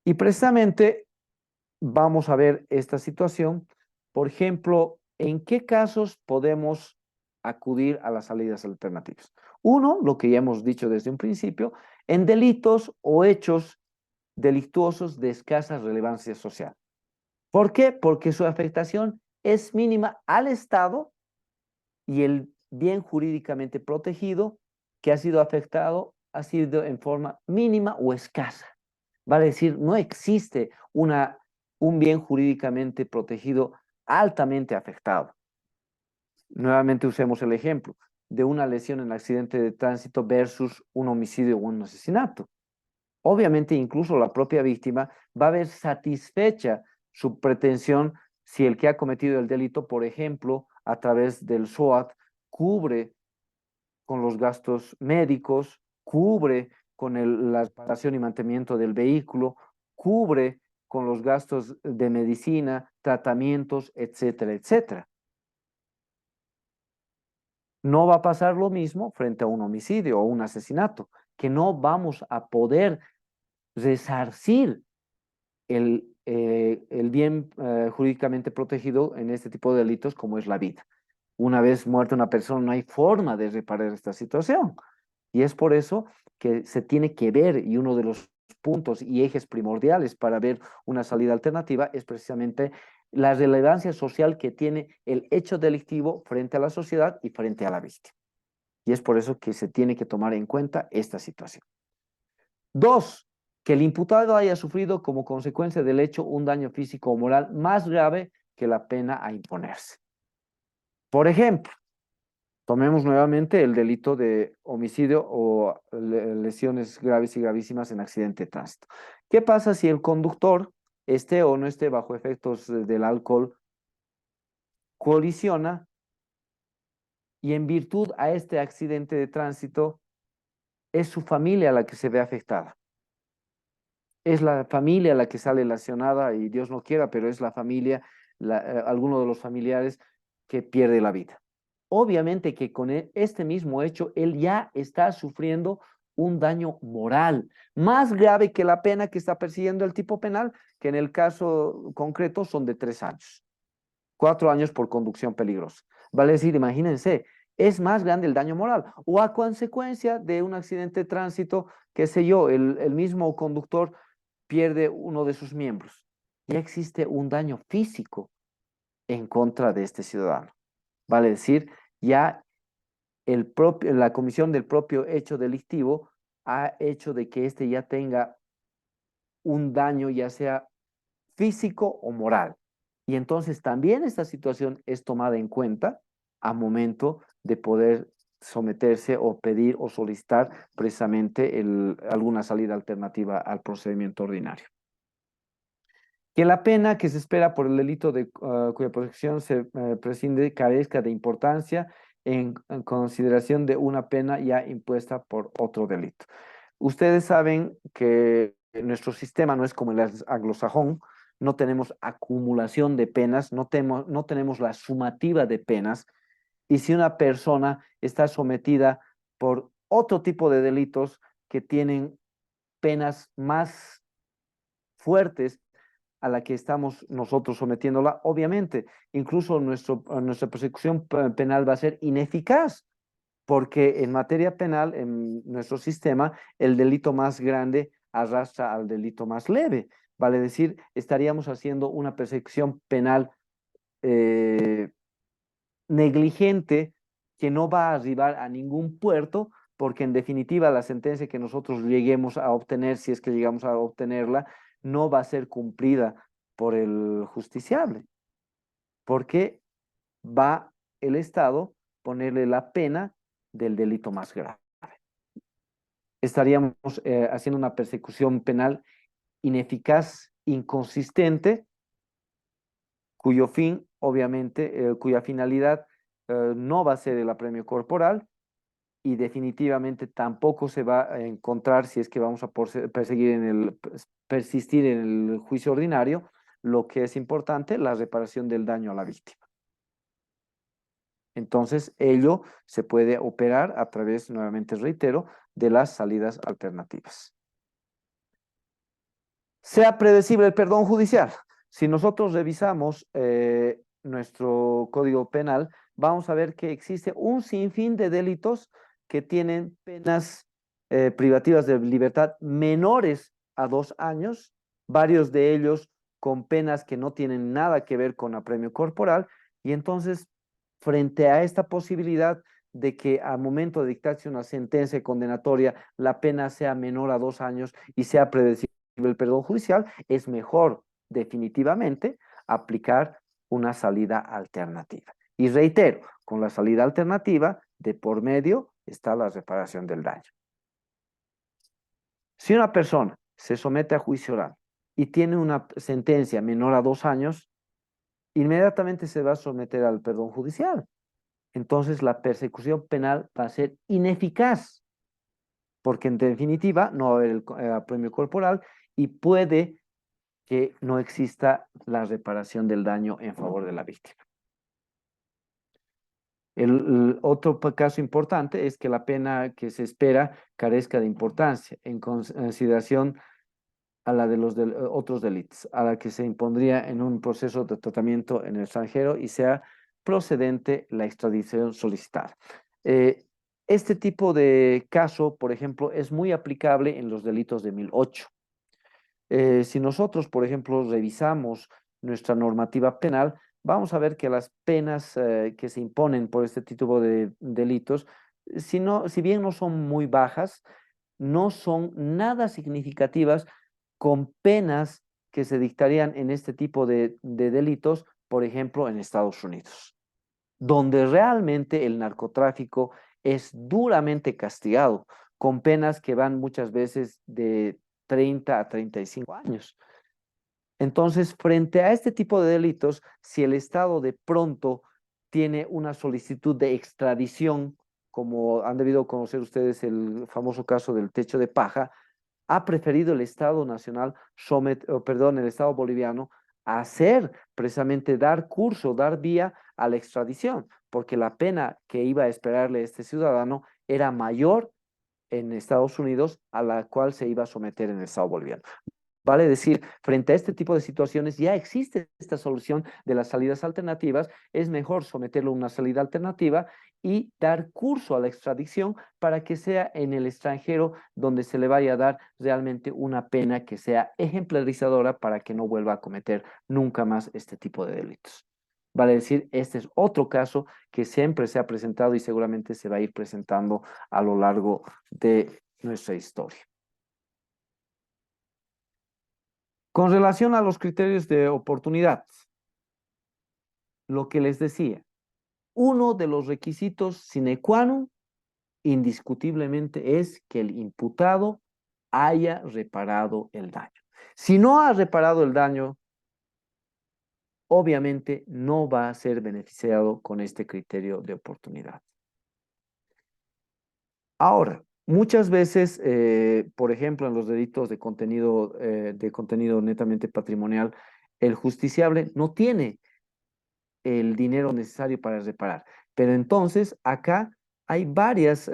Y precisamente vamos a ver esta situación, por ejemplo, en qué casos podemos acudir a las salidas alternativas. Uno, lo que ya hemos dicho desde un principio, en delitos o hechos delictuosos de escasa relevancia social. ¿Por qué? Porque su afectación es mínima al Estado y el bien jurídicamente protegido que ha sido afectado ha sido en forma mínima o escasa. Vale decir, no existe un bien jurídicamente protegido altamente afectado. Nuevamente usemos el ejemplo de una lesión en accidente de tránsito versus un homicidio o un asesinato. Obviamente, incluso la propia víctima va a ver satisfecha su pretensión si el que ha cometido el delito, por ejemplo, a través del SOAT, cubre con los gastos médicos, cubre con la reparación y mantenimiento del vehículo, cubre con los gastos de medicina, tratamientos, etcétera, etcétera. No va a pasar lo mismo frente a un homicidio o un asesinato, que no vamos a poder resarcir el bien jurídicamente protegido en este tipo de delitos como es la vida. Una vez muerta una persona, no hay forma de reparar esta situación. Y es por eso que se tiene que ver, y uno de los puntos y ejes primordiales para ver una salida alternativa es precisamente la relevancia social que tiene el hecho delictivo frente a la sociedad y frente a la víctima. Y es por eso que se tiene que tomar en cuenta esta situación. Dos, que el imputado haya sufrido como consecuencia del hecho un daño físico o moral más grave que la pena a imponerse. Por ejemplo, tomemos nuevamente el delito de homicidio o lesiones graves y gravísimas en accidente de tránsito. ¿Qué pasa si el conductor esté o no esté bajo efectos del alcohol, colisiona y en virtud a este accidente de tránsito es su familia la que se ve afectada? Es la familia la que sale lesionada y Dios no quiera, pero es la familia, alguno de los familiares que pierde la vida. Obviamente que con este mismo hecho, él ya está sufriendo un daño moral, más grave que la pena que está persiguiendo el tipo penal, que en el caso concreto son de 3 años, 4 años por conducción peligrosa. Vale decir, imagínense, es más grande el daño moral. O a consecuencia de un accidente de tránsito, qué sé yo, el mismo conductor pierde uno de sus miembros. Ya existe un daño físico en contra de este ciudadano. Vale decir, ya la comisión del propio hecho delictivo ha hecho de que éste ya tenga un daño, ya sea físico o moral. Y entonces también esta situación es tomada en cuenta a momento de poder someterse o pedir o solicitar precisamente alguna salida alternativa al procedimiento ordinario. Que la pena que se espera por el delito de cuya protección se prescinde carezca de importancia en consideración de una pena ya impuesta por otro delito. Ustedes saben que nuestro sistema no es como el anglosajón, no tenemos acumulación de penas, no tenemos la sumativa de penas, y si una persona está sometida por otro tipo de delitos, que tienen penas más fuertes a la que estamos nosotros sometiéndola, obviamente, incluso nuestra persecución penal va a ser ineficaz, porque en materia penal, en nuestro sistema, el delito más grande arrastra al delito más leve. Vale decir, estaríamos haciendo una persecución penal eh, negligente que no va a arribar a ningún puerto, porque en definitiva la sentencia que nosotros lleguemos a obtener, si es que llegamos a obtenerla, no va a ser cumplida por el justiciable, porque va el Estado ponerle la pena del delito más grave. Estaríamos haciendo una persecución penal ineficaz, inconsistente, cuyo fin, obviamente, cuya finalidad no va a ser el apremio corporal y definitivamente tampoco se va a encontrar, si es que vamos a perseguir persistir en el juicio ordinario, lo que es importante, la reparación del daño a la víctima. Entonces, ello se puede operar a través, nuevamente reitero, de las salidas alternativas. Sea predecible el perdón judicial. Si nosotros revisamos nuestro Código Penal, vamos a ver que existe un sinfín de delitos que tienen penas privativas de libertad menores a 2 años, varios de ellos con penas que no tienen nada que ver con apremio corporal, y entonces, frente a esta posibilidad de que al momento de dictarse una sentencia condenatoria, la pena sea menor a 2 años y sea predecible el perdón judicial, es mejor definitivamente aplicar una salida alternativa. Y reitero, con la salida alternativa, de por medio está la reparación del daño. Si una persona se somete a juicio oral y tiene una sentencia menor a 2 años, inmediatamente se va a someter al perdón judicial. Entonces la persecución penal va a ser ineficaz, porque en definitiva no va a haber el apremio corporal y puede que no exista la reparación del daño en favor de la víctima. El otro caso importante es que la pena que se espera carezca de importancia en consideración a la de los otros delitos, a la que se impondría en un proceso de tratamiento en el extranjero y sea procedente la extradición solicitada. Este tipo de caso, por ejemplo, es muy aplicable en los delitos de 1008. Si nosotros, por ejemplo, revisamos nuestra normativa penal, vamos a ver que las penas que se imponen por este tipo de delitos, si bien no son muy bajas, no son nada significativas con penas que se dictarían en este tipo de delitos, por ejemplo, en Estados Unidos, donde realmente el narcotráfico es duramente castigado, con penas que van muchas veces de 30 a 35 años. Entonces, frente a este tipo de delitos, si el Estado de pronto tiene una solicitud de extradición, como han debido conocer ustedes el famoso caso del techo de paja, ha preferido el Estado nacional, el Estado boliviano, hacer precisamente dar curso, dar vía a la extradición, porque la pena que iba a esperarle a este ciudadano era mayor en Estados Unidos a la cual se iba a someter en el Estado boliviano. Vale decir, frente a este tipo de situaciones ya existe esta solución de las salidas alternativas, es mejor someterlo a una salida alternativa y dar curso a la extradición para que sea en el extranjero donde se le vaya a dar realmente una pena que sea ejemplarizadora para que no vuelva a cometer nunca más este tipo de delitos. Vale decir, este es otro caso que siempre se ha presentado y seguramente se va a ir presentando a lo largo de nuestra historia. Con relación a los criterios de oportunidad, lo que les decía, uno de los requisitos sine qua non indiscutiblemente es que el imputado haya reparado el daño. Si no ha reparado el daño, obviamente no va a ser beneficiado con este criterio de oportunidad. Ahora, muchas veces, por ejemplo, en los delitos de contenido netamente patrimonial, el justiciable no tiene el dinero necesario para reparar. Pero entonces acá hay varias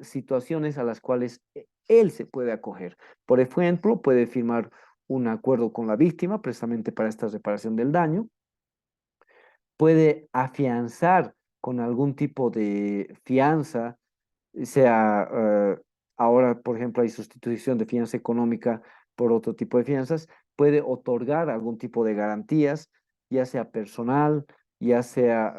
situaciones a las cuales él se puede acoger. Por ejemplo, puede firmar un acuerdo con la víctima precisamente para esta reparación del daño, puede afianzar con algún tipo de fianza, sea, ahora, por ejemplo, hay sustitución de fianza económica por otro tipo de fianzas, puede otorgar algún tipo de garantías, ya sea personal, ya sea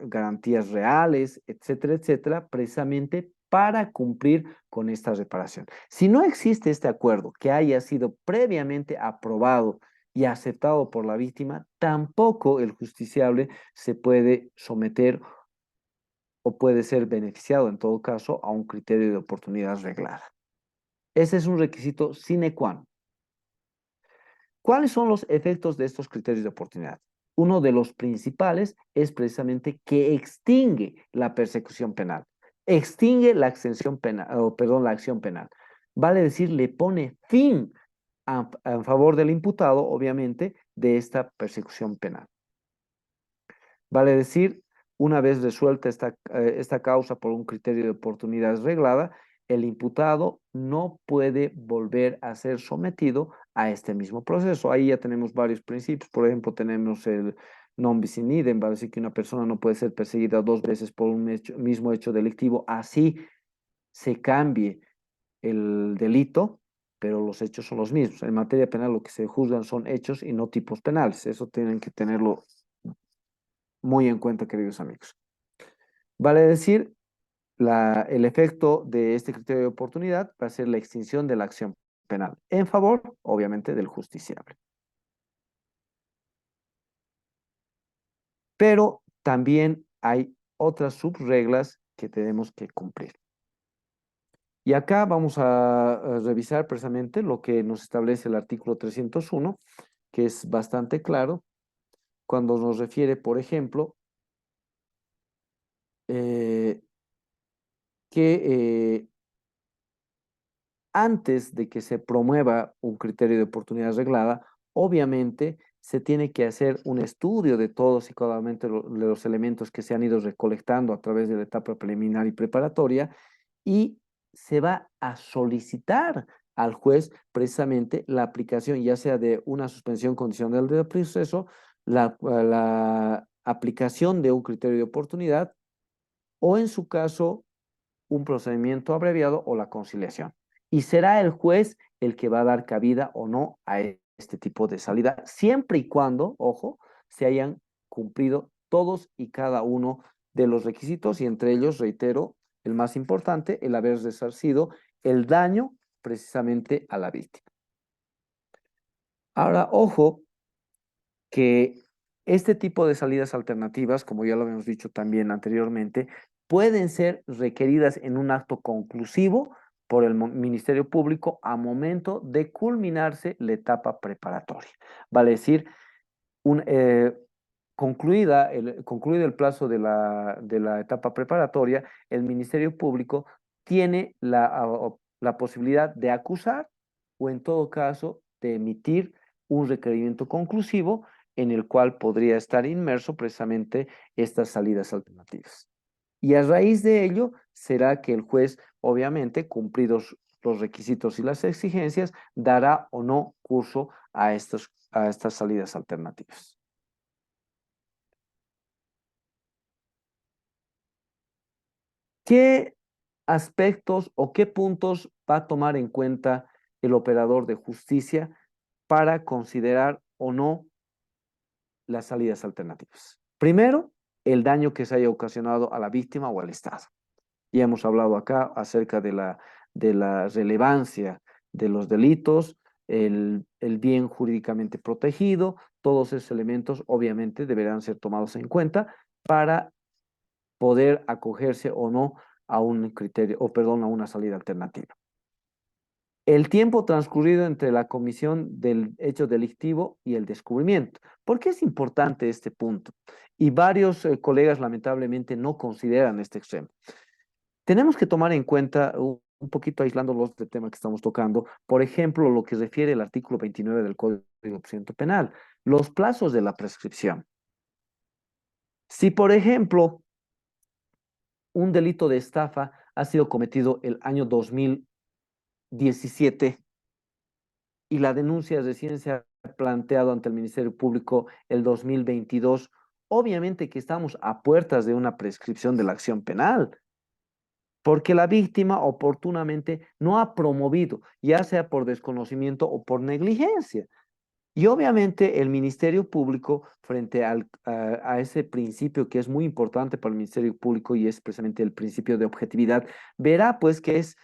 garantías reales, etcétera, etcétera, precisamente para cumplir con esta reparación. Si no existe este acuerdo que haya sido previamente aprobado y aceptado por la víctima, tampoco el justiciable se puede someter o puede ser beneficiado en todo caso a un criterio de oportunidad reglada. Ese es un requisito sine qua non. ¿Cuáles son los efectos de estos criterios de oportunidad? Uno de los principales es precisamente que extingue la persecución penal, extingue la exención penal, o perdón, la acción penal. Vale decir, le pone fin a favor del imputado, obviamente, de esta persecución penal. Vale decir, una vez resuelta esta causa por un criterio de oportunidad reglada, el imputado no puede volver a ser sometido a este mismo proceso. Ahí ya tenemos varios principios. Por ejemplo, tenemos el non bis in idem, va a decir que una persona no puede ser perseguida dos veces por un mismo hecho delictivo, así se cambie el delito, pero los hechos son los mismos. En materia penal lo que se juzgan son hechos y no tipos penales. Eso tienen que tenerlo muy en cuenta, queridos amigos. Vale decir, el efecto de este criterio de oportunidad va a ser la extinción de la acción penal, en favor, obviamente, del justiciable. Pero también hay otras subreglas que tenemos que cumplir. Y acá vamos a revisar precisamente lo que nos establece el artículo 301, que es bastante claro, cuando nos refiere, por ejemplo, eh, que antes de que se promueva un criterio de oportunidad arreglada, obviamente se tiene que hacer un estudio de todos y cada uno de los elementos que se han ido recolectando a través de la etapa preliminar y preparatoria y se va a solicitar al juez precisamente la aplicación ya sea de una suspensión condicional del proceso, la aplicación de un criterio de oportunidad o en su caso un procedimiento abreviado o la conciliación. Y será el juez el que va a dar cabida o no a este tipo de salida, siempre y cuando, ojo, se hayan cumplido todos y cada uno de los requisitos y entre ellos, reitero, el más importante, el haber resarcido el daño precisamente a la víctima. Ahora, ojo, que este tipo de salidas alternativas, como ya lo habíamos dicho también anteriormente, pueden ser requeridas en un acto conclusivo por el Ministerio Público a momento de culminarse la etapa preparatoria. Vale decir, un, concluido el plazo de la etapa preparatoria, el Ministerio Público tiene la posibilidad de acusar o en todo caso de emitir un requerimiento conclusivo en el cual podría estar inmerso precisamente estas salidas alternativas. Y a raíz de ello será que el juez, obviamente, cumplidos los requisitos y las exigencias, dará o no curso a estas salidas alternativas. ¿Qué aspectos o qué puntos va a tomar en cuenta el operador de justicia para considerar o no las salidas alternativas? Primero, el daño que se haya ocasionado a la víctima o al Estado. Ya hemos hablado acá acerca de la relevancia de los delitos, el bien jurídicamente protegido, todos esos elementos obviamente deberán ser tomados en cuenta para poder acogerse o no a un criterio, o perdón, a una salida alternativa. El tiempo transcurrido entre la comisión del hecho delictivo y el descubrimiento. ¿Por qué es importante este punto? Y varios colegas lamentablemente no consideran este extremo. Tenemos que tomar en cuenta, un poquito aislándolos del tema que estamos tocando, por ejemplo, lo que refiere el artículo 29 del Código de Procedimiento Penal, los plazos de la prescripción. Si, por ejemplo, un delito de estafa ha sido cometido el año 2000 2017 y la denuncia recién se ha planteado ante el Ministerio Público el 2022. Obviamente que estamos a puertas de una prescripción de la acción penal, porque la víctima oportunamente no ha promovido, ya sea por desconocimiento o por negligencia. Y obviamente el Ministerio Público, frente a ese principio que es muy importante para el Ministerio Público y es precisamente el principio de objetividad, verá pues que es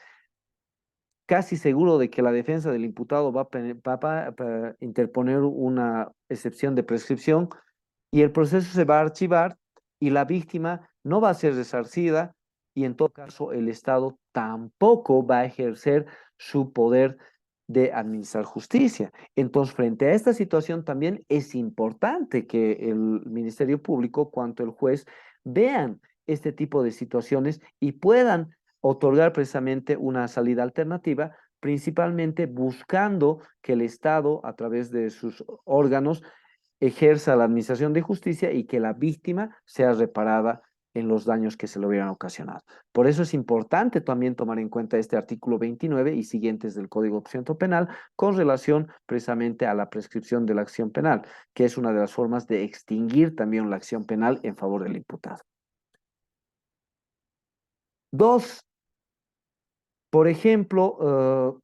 casi seguro de que la defensa del imputado va a interponer una excepción de prescripción y el proceso se va a archivar y la víctima no va a ser resarcida y en todo caso el Estado tampoco va a ejercer su poder de administrar justicia. Entonces, frente a esta situación también es importante que el Ministerio Público, cuanto el juez, vean este tipo de situaciones y puedan otorgar precisamente una salida alternativa, principalmente buscando que el Estado, a través de sus órganos, ejerza la administración de justicia y que la víctima sea reparada en los daños que se le hubieran ocasionado. Por eso es importante también tomar en cuenta este artículo 29 y siguientes del Código de Procedimiento Penal con relación precisamente a la prescripción de la acción penal, que es una de las formas de extinguir también la acción penal en favor del imputado. Dos, por ejemplo,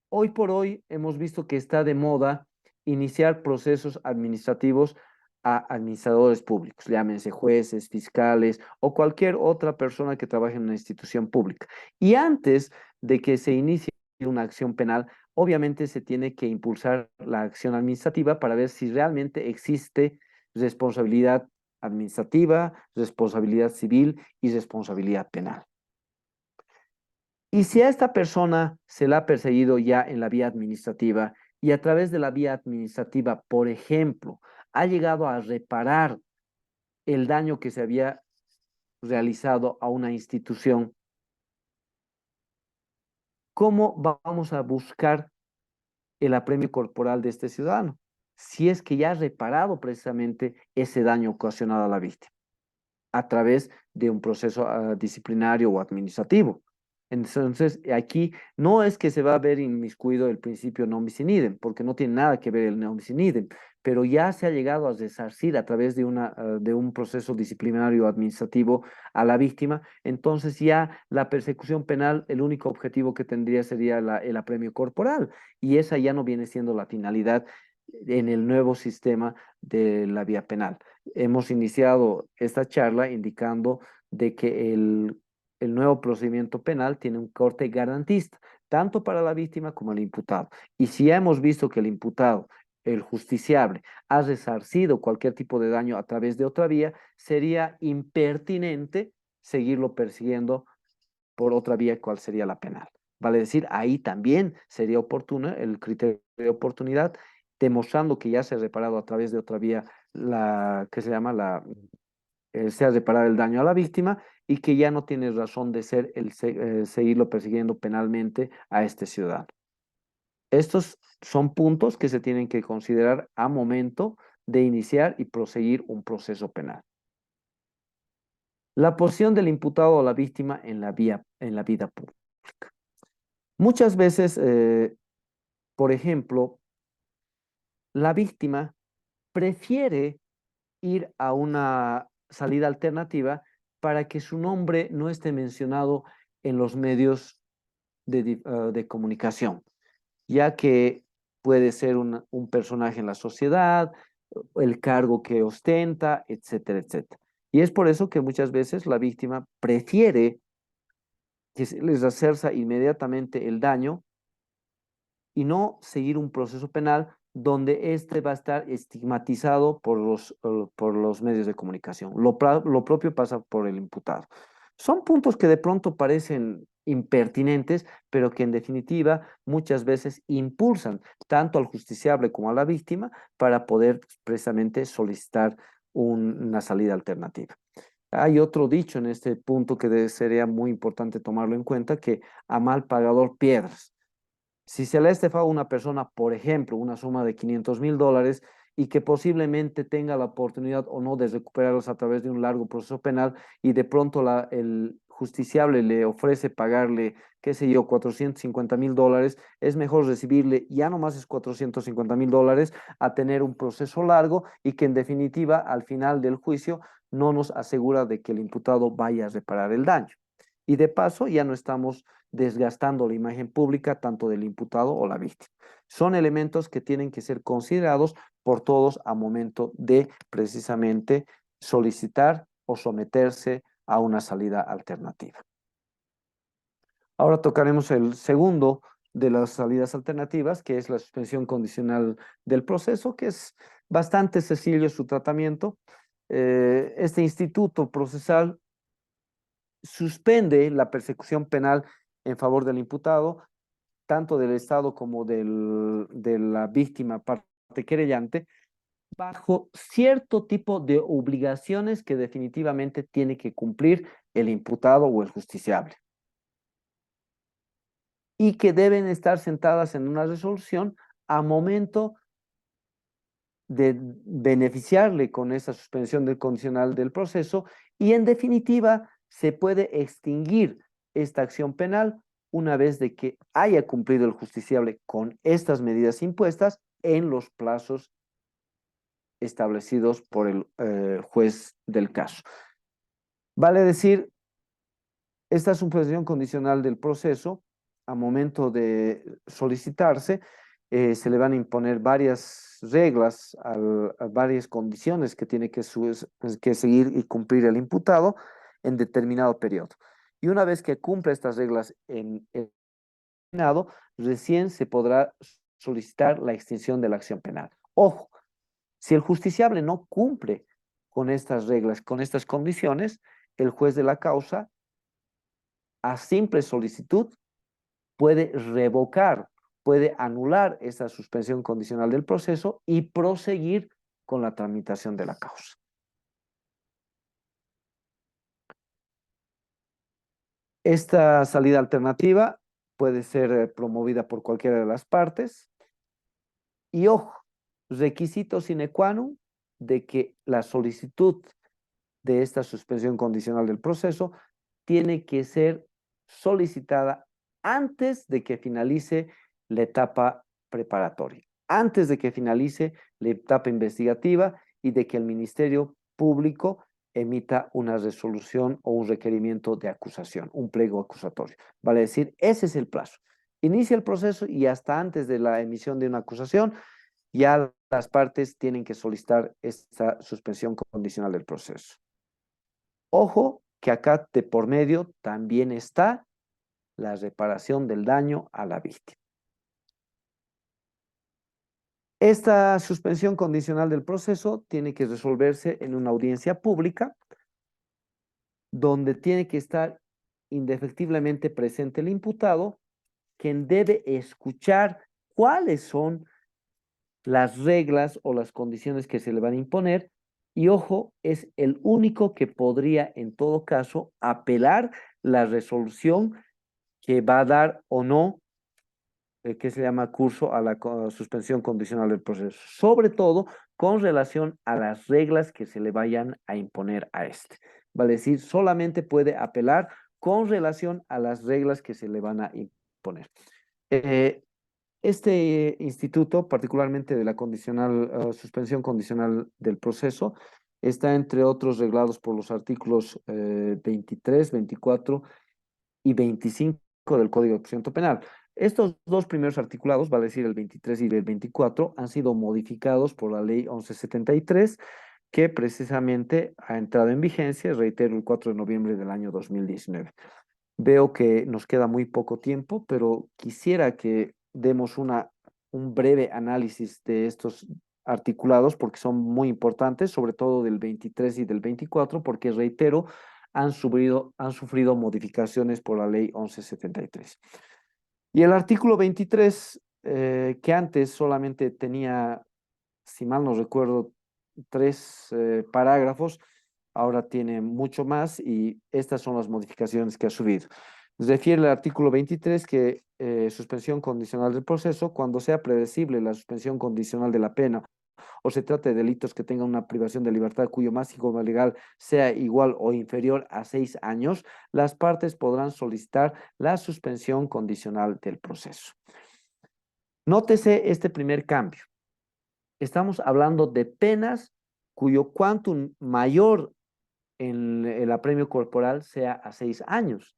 hoy por hoy hemos visto que está de moda iniciar procesos administrativos a administradores públicos, llámense jueces, fiscales o cualquier otra persona que trabaje en una institución pública. Y antes de que se inicie una acción penal, obviamente se tiene que impulsar la acción administrativa para ver si realmente existe responsabilidad administrativa, responsabilidad civil y responsabilidad penal. Y si a esta persona se la ha perseguido ya en la vía administrativa y a través de la vía administrativa, por ejemplo, ha llegado a reparar el daño que se había realizado a una institución, ¿cómo vamos a buscar el apremio corporal de este ciudadano? Si es que ya ha reparado precisamente ese daño ocasionado a la víctima a través de un proceso disciplinario o administrativo. Entonces, aquí no es que se va a ver inmiscuido el principio non bis in idem, porque no tiene nada que ver el non bis in idem, pero ya se ha llegado a resarcir a través de un proceso disciplinario administrativo a la víctima, entonces ya la persecución penal, el único objetivo que tendría sería el apremio corporal, y esa ya no viene siendo la finalidad en el nuevo sistema de la vía penal. Hemos iniciado esta charla indicando de que el nuevo procedimiento penal tiene un corte garantista, tanto para la víctima como el imputado. Y si ya hemos visto que el imputado, el justiciable, ha resarcido cualquier tipo de daño a través de otra vía, sería impertinente seguirlo persiguiendo por otra vía, ¿cuál sería la penal? Vale decir, ahí también sería oportuno el criterio de oportunidad, demostrando que ya se ha reparado a través de otra vía la que se llama se ha reparado el daño a la víctima y que ya no tiene razón de ser seguirlo persiguiendo penalmente a este ciudadano. Estos son puntos que se tienen que considerar a momento de iniciar y proseguir un proceso penal. La posición del imputado o la víctima en la vida pública. Muchas veces, por ejemplo, la víctima prefiere ir a una salida alternativa para que su nombre no esté mencionado en los medios de comunicación, ya que puede ser un personaje en la sociedad, el cargo que ostenta, etcétera, etcétera. Y es por eso que muchas veces la víctima prefiere que se les hacerse inmediatamente el daño y no seguir un proceso penal donde éste va a estar estigmatizado por los medios de comunicación. Lo propio pasa por el imputado. Son puntos que de pronto parecen impertinentes, pero que en definitiva muchas veces impulsan tanto al justiciable como a la víctima para poder precisamente solicitar una salida alternativa. Hay otro dicho en este punto que sería muy importante tomarlo en cuenta, que a mal pagador piedras. Si se le ha estafado a una persona, por ejemplo, una suma de $500,000 y que posiblemente tenga la oportunidad o no de recuperarlos a través de un largo proceso penal y de pronto el justiciable le ofrece pagarle, qué sé yo, $450,000, es mejor recibirle ya nomás es $450,000 a tener un proceso largo y que en definitiva al final del juicio no nos asegura de que el imputado vaya a reparar el daño. Y de paso ya no estamos desgastando la imagen pública tanto del imputado o la víctima. Son elementos que tienen que ser considerados por todos a momento de precisamente solicitar o someterse a una salida alternativa. Ahora tocaremos el segundo de las salidas alternativas, que es la suspensión condicional del proceso, que es bastante sencillo su tratamiento. Este instituto procesal suspende la persecución penal en favor del imputado, tanto del Estado como de la víctima parte querellante, bajo cierto tipo de obligaciones que definitivamente tiene que cumplir el imputado o el justiciable y que deben estar sentadas en una resolución a momento de beneficiarle con esa suspensión del condicional del proceso y en definitiva se puede extinguir esta acción penal una vez de que haya cumplido el justiciable con estas medidas impuestas en los plazos establecidos por el juez del caso. Vale decir, esta suspensión condicional del proceso, a momento de solicitarse, se le van a imponer varias reglas, a varias condiciones que tiene que seguir y cumplir el imputado en determinado periodo. Y una vez que cumpla estas reglas en el determinado, recién se podrá solicitar la extinción de la acción penal. Ojo, si el justiciable no cumple con estas reglas, con estas condiciones, el juez de la causa, a simple solicitud, puede revocar, puede anular esa suspensión condicional del proceso y proseguir con la tramitación de la causa. Esta salida alternativa puede ser promovida por cualquiera de las partes y, ojo, requisito sine qua non de que la solicitud de esta suspensión condicional del proceso tiene que ser solicitada antes de que finalice la etapa preparatoria, antes de que finalice la etapa investigativa y de que el Ministerio Público emita una resolución o un requerimiento de acusación, un pliego acusatorio. Vale decir, ese es el plazo. Inicia el proceso y hasta antes de la emisión de una acusación, ya las partes tienen que solicitar esta suspensión condicional del proceso. Ojo que acá de por medio también está la reparación del daño a la víctima. Esta suspensión condicional del proceso tiene que resolverse en una audiencia pública donde tiene que estar indefectiblemente presente el imputado, quien debe escuchar cuáles son las reglas o las condiciones que se le van a imponer y, ojo, es el único que podría en todo caso apelar la resolución que va a dar o no, que se llama curso a la suspensión condicional del proceso, sobre todo con relación a las reglas que se le vayan a imponer a este. Vale decir, solamente puede apelar con relación a las reglas que se le van a imponer. Este instituto, particularmente de la suspensión condicional del proceso, está entre otros reglados por los artículos 23, 24 y 25 del Código de Procedimiento Penal. Estos dos primeros articulados, vale decir el 23 y el 24, han sido modificados por la Ley 1173, que precisamente ha entrado en vigencia, reitero, el 4 de noviembre del año 2019. Veo que nos queda muy poco tiempo, pero quisiera que demos un breve análisis de estos articulados porque son muy importantes, sobre todo del 23 y del 24, porque reitero, han sufrido modificaciones por la ley 1173. Y el artículo 23, que antes solamente tenía, si mal no recuerdo, 3 parágrafos, ahora tiene mucho más y estas son las modificaciones que ha subido. Refiere el artículo 23 que suspensión condicional del proceso, cuando sea predecible la suspensión condicional de la pena o se trata de delitos que tengan una privación de libertad cuyo máximo legal sea igual o inferior a 6 años, las partes podrán solicitar la suspensión condicional del proceso. Nótese este primer cambio. Estamos hablando de penas cuyo quantum mayor en el apremio corporal sea a 6 años.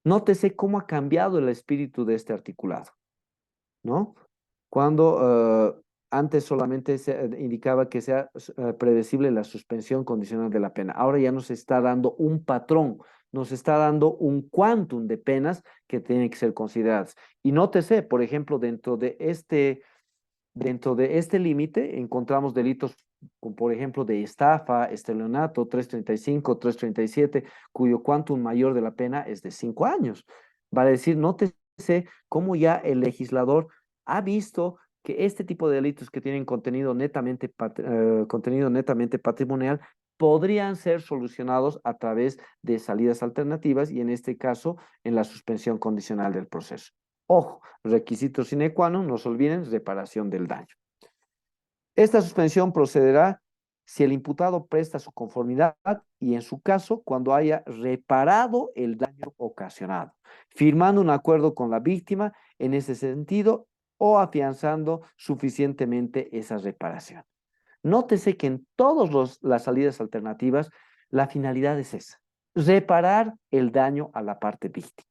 Nótese cómo ha cambiado el espíritu de este articulado, ¿no? Cuando antes solamente se indicaba que sea predecible la suspensión condicional de la pena. Ahora ya nos está dando un patrón, nos está dando un quantum de penas que tienen que ser consideradas. Y nótese, por ejemplo, dentro de este límite encontramos delitos como por ejemplo de estafa, estelionato, 335, 337, cuyo quantum mayor de la pena es de 5 años. Vale decir, nótese cómo ya el legislador ha visto que este tipo de delitos que tienen contenido netamente patrimonial podrían ser solucionados a través de salidas alternativas y en este caso en la suspensión condicional del proceso. Ojo, requisito sine qua non, no se olviden, reparación del daño. Esta suspensión procederá si el imputado presta su conformidad y en su caso cuando haya reparado el daño ocasionado, firmando un acuerdo con la víctima en ese sentido o afianzando suficientemente esa reparación. Nótese que en todas las salidas alternativas la finalidad es esa, reparar el daño a la parte víctima.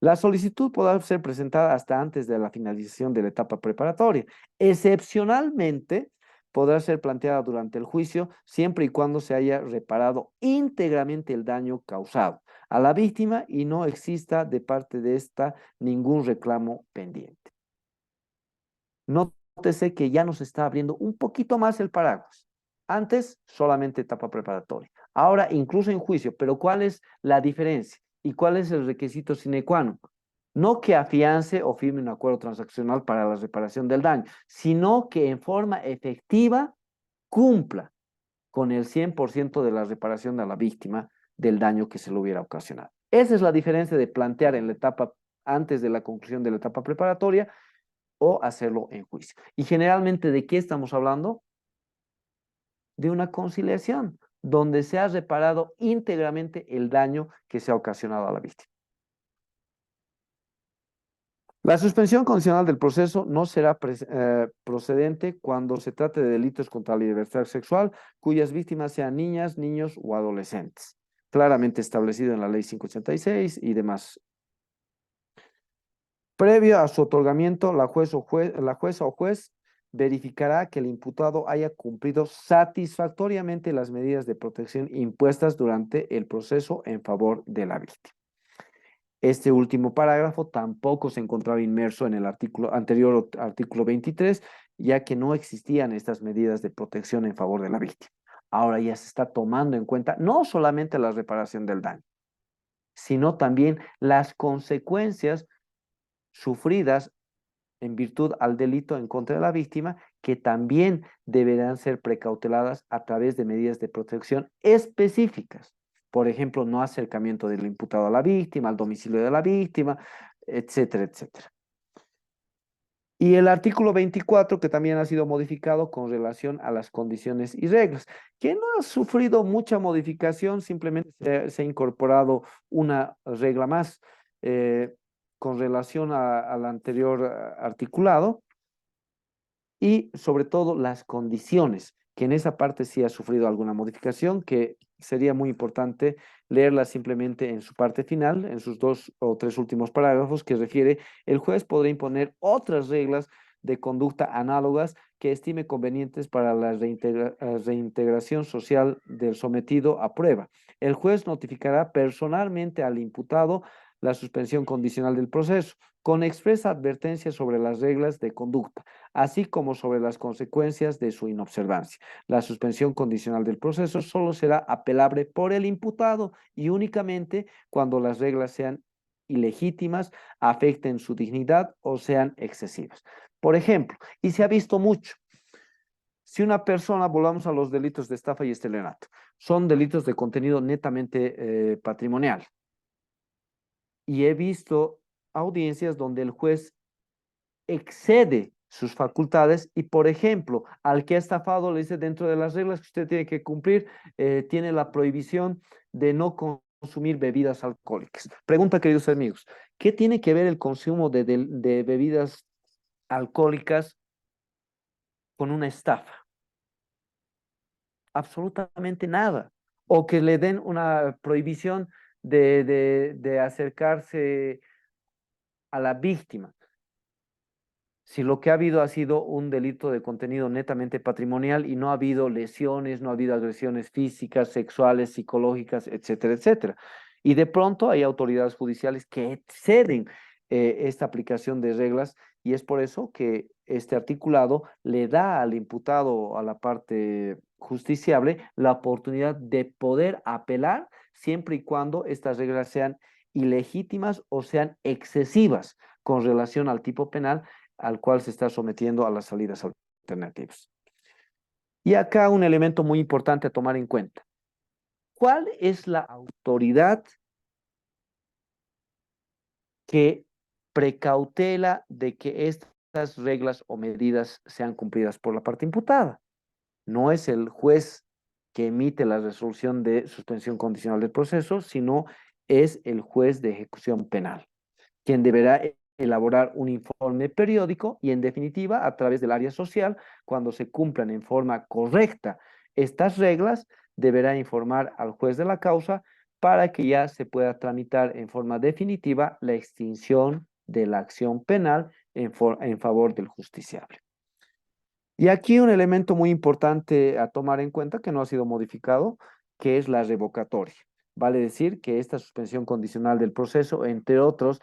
La solicitud podrá ser presentada hasta antes de la finalización de la etapa preparatoria. Excepcionalmente, podrá ser planteada durante el juicio siempre y cuando se haya reparado íntegramente el daño causado a la víctima y no exista de parte de esta ningún reclamo pendiente. Nótese que ya nos está abriendo un poquito más el paraguas. Antes, solamente etapa preparatoria. Ahora, incluso en juicio. Pero ¿cuál es la diferencia? ¿Y cuál es el requisito sine qua non? No que afiance o firme un acuerdo transaccional para la reparación del daño, sino que en forma efectiva cumpla con el 100% de la reparación a la víctima del daño que se le hubiera ocasionado. Esa es la diferencia de plantear en la etapa antes de la conclusión de la etapa preparatoria o hacerlo en juicio. Y generalmente, ¿de qué estamos hablando? De una conciliación, donde se ha reparado íntegramente el daño que se ha ocasionado a la víctima. La suspensión condicional del proceso no será procedente cuando se trate de delitos contra la libertad sexual cuyas víctimas sean niñas, niños o adolescentes, claramente establecido en la Ley 586 y demás. Previo a su otorgamiento, la jueza o juez verificará que el imputado haya cumplido satisfactoriamente las medidas de protección impuestas durante el proceso en favor de la víctima. Este último parágrafo tampoco se encontraba inmerso en el anterior artículo 23, ya que no existían estas medidas de protección en favor de la víctima. Ahora ya se está tomando en cuenta no solamente la reparación del daño, sino también las consecuencias sufridas en virtud al delito en contra de la víctima, que también deberán ser precauteladas a través de medidas de protección específicas. Por ejemplo, no acercamiento del imputado a la víctima, al domicilio de la víctima, etcétera, etcétera. Y el artículo 24, que también ha sido modificado con relación a las condiciones y reglas, que no ha sufrido mucha modificación, simplemente se ha incorporado una regla más con relación al anterior articulado y sobre todo las condiciones, que en esa parte sí ha sufrido alguna modificación, que sería muy importante leerla simplemente en su parte final, en sus 2 o 3 últimos parágrafos, que refiere, el juez podrá imponer otras reglas de conducta análogas que estime convenientes para la reintegración social del sometido a prueba. El juez notificará personalmente al imputado la suspensión condicional del proceso, con expresa advertencia sobre las reglas de conducta, así como sobre las consecuencias de su inobservancia. La suspensión condicional del proceso solo será apelable por el imputado y únicamente cuando las reglas sean ilegítimas, afecten su dignidad o sean excesivas. Por ejemplo, y se ha visto mucho, si una persona, volvamos a los delitos de estafa y estelionato, son delitos de contenido netamente patrimonial. Y he visto audiencias donde el juez excede sus facultades y, por ejemplo, al que ha estafado le dice dentro de las reglas que usted tiene que cumplir, tiene la prohibición de no consumir bebidas alcohólicas. Pregunta, queridos amigos, ¿qué tiene que ver el consumo de bebidas alcohólicas con una estafa? Absolutamente nada. O que le den una prohibición de acercarse a la víctima. Si lo que ha habido ha sido un delito de contenido netamente patrimonial y no ha habido lesiones, no ha habido agresiones físicas, sexuales, psicológicas, etcétera, etcétera. Y de pronto hay autoridades judiciales que exceden esta aplicación de reglas y es por eso que este articulado le da al imputado, a la parte justiciable, la oportunidad de poder apelar siempre y cuando estas reglas sean ilegítimas o sean excesivas con relación al tipo penal al cual se está sometiendo a las salidas alternativas. Y acá un elemento muy importante a tomar en cuenta. ¿Cuál es la autoridad que precautela de que estas reglas o medidas sean cumplidas por la parte imputada? No es el juez que emite la resolución de suspensión condicional del proceso, sino es el juez de ejecución penal, quien deberá elaborar un informe periódico y, en definitiva, a través del área social, cuando se cumplan en forma correcta estas reglas, deberá informar al juez de la causa para que ya se pueda tramitar en forma definitiva la extinción de la acción penal en favor del justiciable. Y aquí un elemento muy importante a tomar en cuenta que no ha sido modificado, que es la revocatoria. Vale decir que esta suspensión condicional del proceso, entre otros,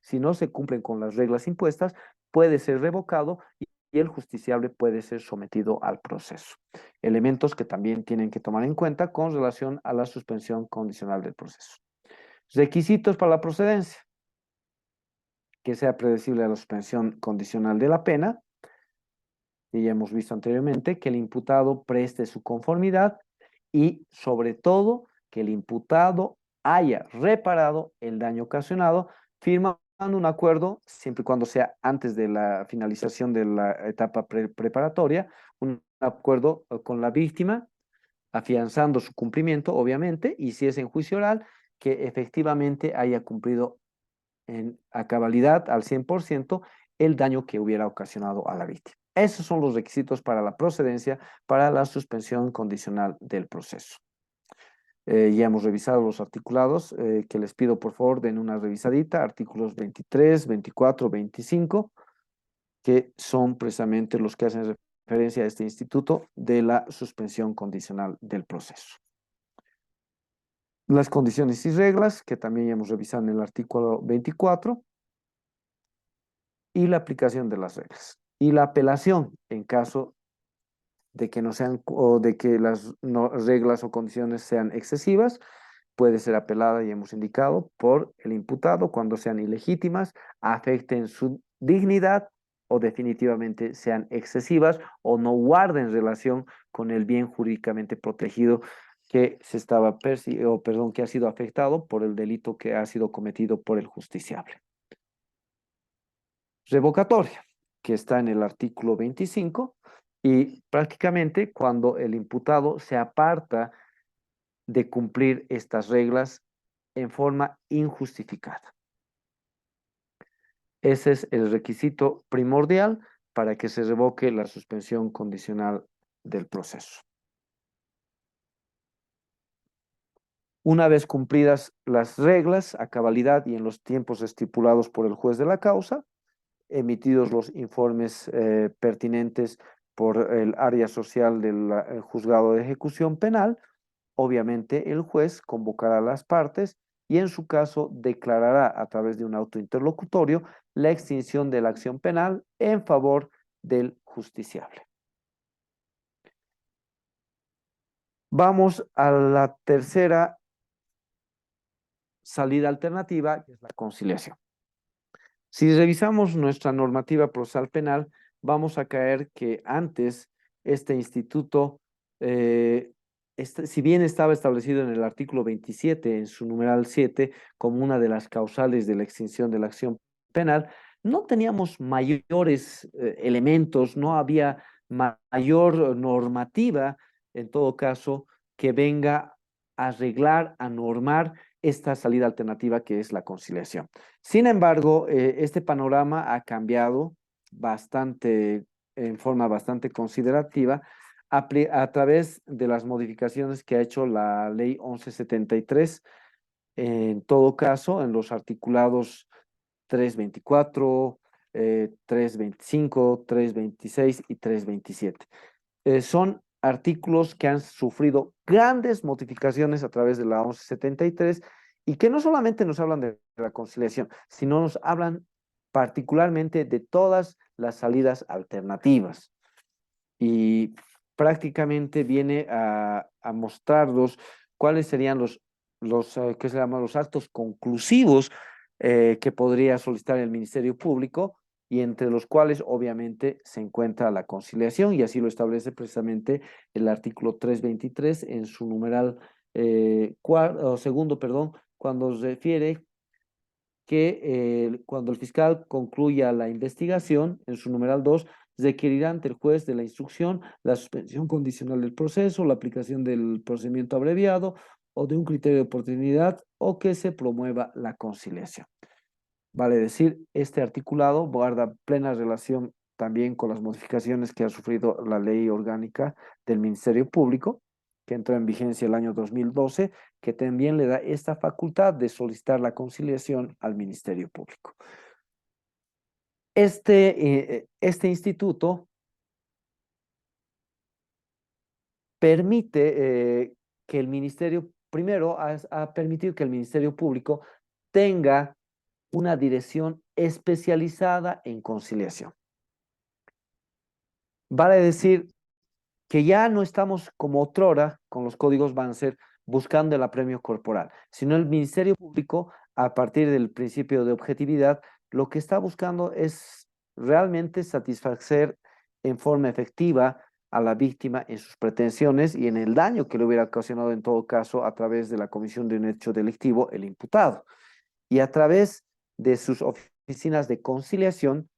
si no se cumplen con las reglas impuestas, puede ser revocado y el justiciable puede ser sometido al proceso. Elementos que también tienen que tomar en cuenta con relación a la suspensión condicional del proceso. Requisitos para la procedencia: que sea predecible a la suspensión condicional de la pena, y ya hemos visto anteriormente, que el imputado preste su conformidad y, sobre todo, que el imputado haya reparado el daño ocasionado, firmando un acuerdo, siempre y cuando sea antes de la finalización de la etapa preparatoria, un acuerdo con la víctima, afianzando su cumplimiento, obviamente, y si es en juicio oral, que efectivamente haya cumplido a cabalidad, al 100%, el daño que hubiera ocasionado a la víctima. Esos son los requisitos para la procedencia, para la suspensión condicional del proceso. Ya hemos revisado los articulados, que les pido por favor den una revisadita, artículos 23, 24, 25, que son precisamente los que hacen referencia a este instituto de la suspensión condicional del proceso. Las condiciones y reglas, que también ya hemos revisado en el artículo 24, y la aplicación de las reglas. Y la apelación en caso de que no sean o de que las reglas o condiciones sean excesivas, puede ser apelada, y hemos indicado, por el imputado cuando sean ilegítimas, afecten su dignidad o definitivamente sean excesivas o no guarden relación con el bien jurídicamente protegido que se estaba que ha sido afectado por el delito que ha sido cometido por el justiciable. Revocatoria, que está en el artículo 25, y prácticamente cuando el imputado se aparta de cumplir estas reglas en forma injustificada. Ese es el requisito primordial para que se revoque la suspensión condicional del proceso. Una vez cumplidas las reglas a cabalidad y en los tiempos estipulados por el juez de la causa, emitidos los informes pertinentes por el área social del juzgado de ejecución penal, obviamente el juez convocará a las partes y en su caso declarará a través de un auto interlocutorio la extinción de la acción penal en favor del justiciable. Vamos a la tercera salida alternativa, que es la conciliación. Si revisamos nuestra normativa procesal penal, vamos a caer que antes este instituto, si bien estaba establecido en el artículo 27, en su numeral 7, como una de las causales de la extinción de la acción penal, no teníamos mayores elementos, no había mayor normativa, en todo caso, que venga a arreglar, a normar esta salida alternativa que es la conciliación. Sin embargo, este panorama ha cambiado bastante, en forma bastante considerativa a través de las modificaciones que ha hecho la ley 1173, en todo caso, en los articulados 324, 325, 326 y 327. Son artículos que han sufrido grandes modificaciones a través de la 1173 y que no solamente nos hablan de la conciliación, sino nos hablan particularmente de todas las salidas alternativas. Y prácticamente viene a mostrarnos cuáles serían ¿qué se llama? Los actos conclusivos que podría solicitar el Ministerio Público, y entre los cuales obviamente se encuentra la conciliación, y así lo establece precisamente el artículo 323 en su numeral segundo, perdón, cuando se refiere que cuando el fiscal concluya la investigación, en su numeral 2, requerirá ante el juez de la instrucción la suspensión condicional del proceso, la aplicación del procedimiento abreviado o de un criterio de oportunidad, o que se promueva la conciliación. Vale decir, este articulado guarda plena relación también con las modificaciones que ha sufrido la ley orgánica del Ministerio Público, que entró en vigencia el año 2012, que también le da esta facultad de solicitar la conciliación al Ministerio Público. Este instituto permite que el Ministerio, primero, ha permitido que el Ministerio Público tenga una dirección especializada en conciliación. Vale decir que ya no estamos como otrora con los códigos Banzer buscando el apremio corporal, sino el Ministerio Público, a partir del principio de objetividad, lo que está buscando es realmente satisfacer en forma efectiva a la víctima en sus pretensiones y en el daño que le hubiera ocasionado en todo caso a través de la comisión de un hecho delictivo el imputado. Y a través de sus oficinas de conciliación,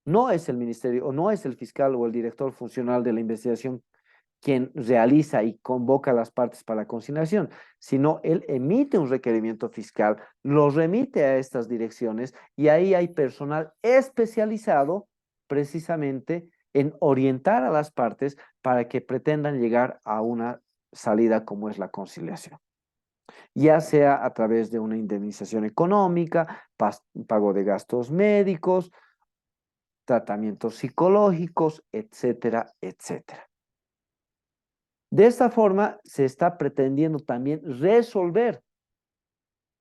no es el ministerio o no es el fiscal o el director funcional de la investigación quien realiza y convoca a las partes para la conciliación, sino él emite un requerimiento fiscal, lo remite a estas direcciones y ahí hay personal especializado precisamente en orientar a las partes para que pretendan llegar a una salida como es la conciliación, ya sea a través de una indemnización económica, pago de gastos médicos, tratamientos psicológicos, etcétera, etcétera. De esta forma, se está pretendiendo también resolver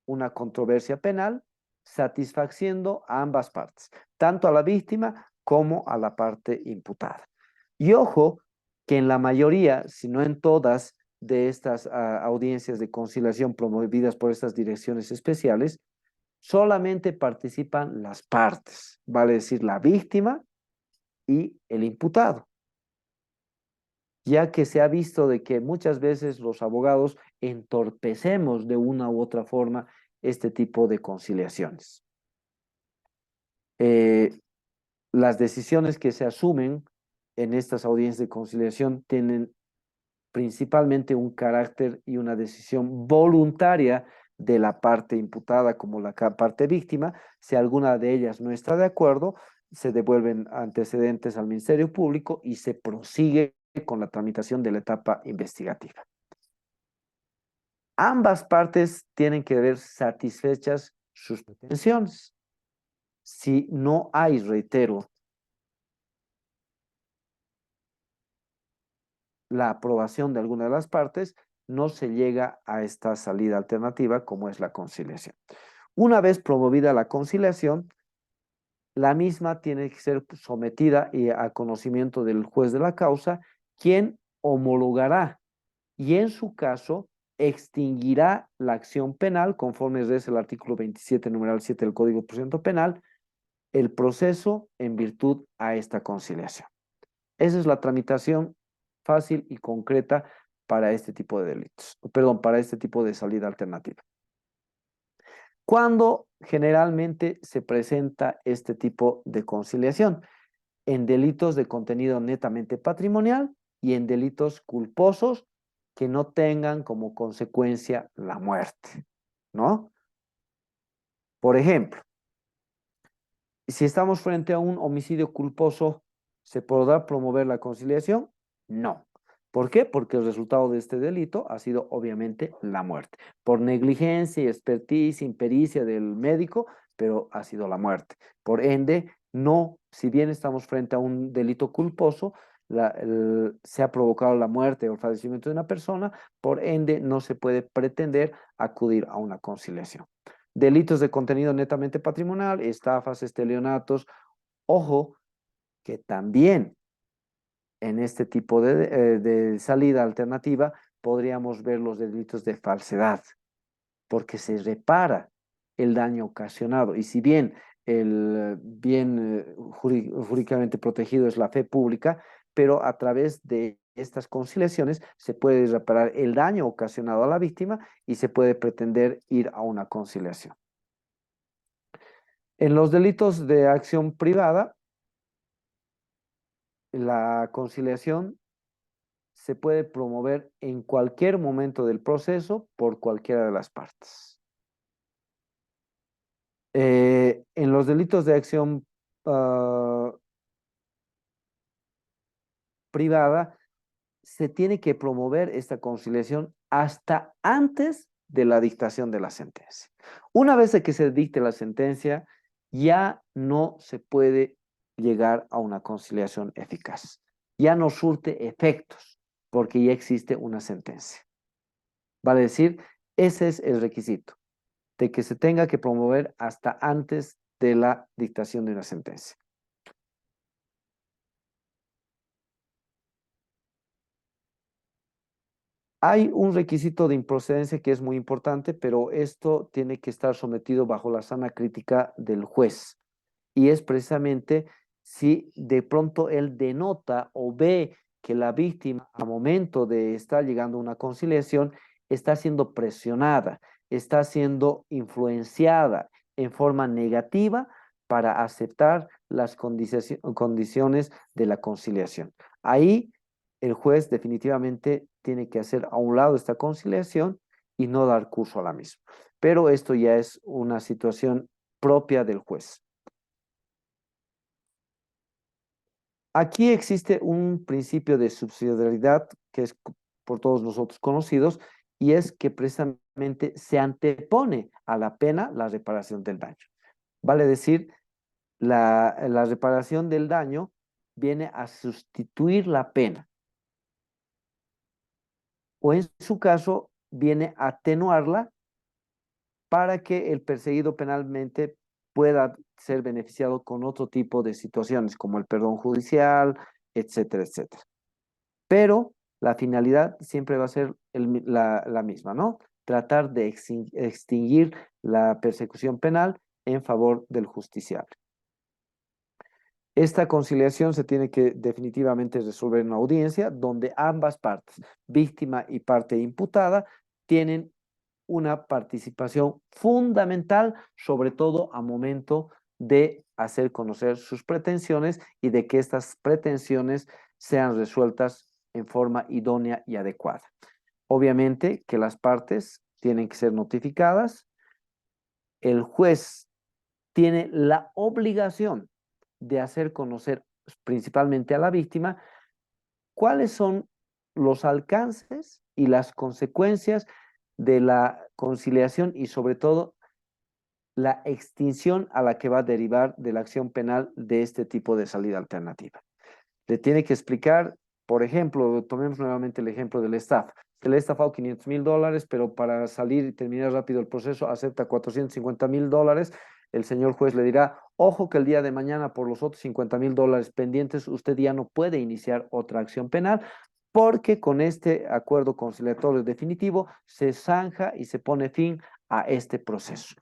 una controversia penal satisfaciendo a ambas partes, tanto a la víctima como a la parte imputada. Y ojo que en la mayoría, si no en todas, de estas audiencias de conciliación promovidas por estas direcciones especiales, solamente participan las partes, vale decir, la víctima y el imputado, ya que se ha visto de que muchas veces los abogados entorpecemos de una u otra forma este tipo de conciliaciones. Eh, las decisiones que se asumen en estas audiencias de conciliación tienen principalmente un carácter y una decisión voluntaria de la parte imputada como la parte víctima. Si alguna de ellas no está de acuerdo, se devuelven antecedentes al Ministerio Público y se prosigue con la tramitación de la etapa investigativa. Ambas partes tienen que ver satisfechas sus pretensiones. Si no hay, reitero, la aprobación de alguna de las partes, no se llega a esta salida alternativa como es la conciliación. Una vez promovida la conciliación, la misma tiene que ser sometida a conocimiento del juez de la causa, quien homologará y en su caso extinguirá la acción penal conforme es el artículo 27, numeral 7 del Código de Procedimiento Penal, el proceso en virtud a esta conciliación. Esa es la tramitación fácil y concreta para este tipo de delitos, perdón, para este tipo de salida alternativa. ¿Cuándo generalmente se presenta este tipo de conciliación? En delitos de contenido netamente patrimonial y en delitos culposos que no tengan como consecuencia la muerte, ¿no? Por ejemplo, si estamos frente a un homicidio culposo, ¿se podrá promover la conciliación? No. ¿Por qué? Porque el resultado de este delito ha sido obviamente la muerte. Por negligencia, expertise, impericia del médico, pero ha sido la muerte. Por ende, no, si bien estamos frente a un delito culposo, se ha provocado la muerte o el fallecimiento de una persona, por ende no se puede pretender acudir a una conciliación. Delitos de contenido netamente patrimonial, estafas, estelionatos. Ojo, que también en este tipo de salida alternativa podríamos ver los delitos de falsedad, porque se repara el daño ocasionado. Y si bien el bien jurídicamente protegido es la fe pública, pero a través de estas conciliaciones se puede reparar el daño ocasionado a la víctima y se puede pretender ir a una conciliación. En los delitos de acción privada, la conciliación se puede promover en cualquier momento del proceso por cualquiera de las partes. En los delitos de acción privada, se tiene que promover esta conciliación hasta antes de la dictación de la sentencia. Una vez de que se dicte la sentencia, ya no se puede llegar a una conciliación eficaz. Ya no surte efectos porque ya existe una sentencia. Vale decir, ese es el requisito, de que se tenga que promover hasta antes de la dictación de una sentencia. Hay un requisito de improcedencia que es muy importante, pero esto tiene que estar sometido bajo la sana crítica del juez. Y es precisamente si de pronto él denota o ve que la víctima, a momento de estar llegando a una conciliación, está siendo presionada, está siendo influenciada en forma negativa para aceptar las condiciones de la conciliación. Ahí el juez definitivamente tiene que hacer a un lado esta conciliación y no dar curso a la misma. Pero esto ya es una situación propia del juez. Aquí existe un principio de subsidiariedad que es por todos nosotros conocidos y es que precisamente se antepone a la pena la reparación del daño. Vale decir, la reparación del daño viene a sustituir la pena o en su caso viene a atenuarla para que el perseguido penalmente pueda ser beneficiado con otro tipo de situaciones como el perdón judicial, etcétera, etcétera. Pero la finalidad siempre va a ser la misma, ¿no? Tratar de extinguir la persecución penal en favor del justiciable. Esta conciliación se tiene que definitivamente resolver en una audiencia donde ambas partes, víctima y parte imputada, tienen una participación fundamental, sobre todo a momento de hacer conocer sus pretensiones y de que estas pretensiones sean resueltas en forma idónea y adecuada. Obviamente que las partes tienen que ser notificadas. El juez tiene la obligación de hacer conocer principalmente a la víctima cuáles son los alcances y las consecuencias de la conciliación y sobre todo la extinción a la que va a derivar de la acción penal de este tipo de salida alternativa. Le tiene que explicar, por ejemplo, tomemos nuevamente el ejemplo del estafa. Se le ha estafado $500,000, pero para salir y terminar rápido el proceso acepta $450,000. El señor juez le dirá, ojo que el día de mañana por los otros $50,000 pendientes usted ya no puede iniciar otra acción penal porque con este acuerdo conciliatorio definitivo se zanja y se pone fin a este proceso.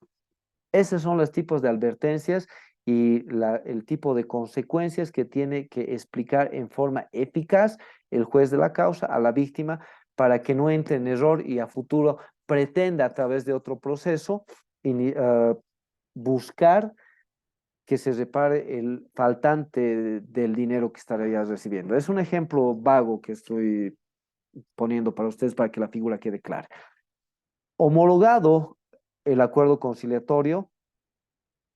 Esos son los tipos de advertencias y el tipo de consecuencias que tiene que explicar en forma eficaz el juez de la causa a la víctima para que no entre en error y a futuro pretenda a través de otro proceso buscar que se repare el faltante del dinero que estarías recibiendo. Es un ejemplo vago que estoy poniendo para ustedes para que la figura quede clara. Homologado el acuerdo conciliatorio,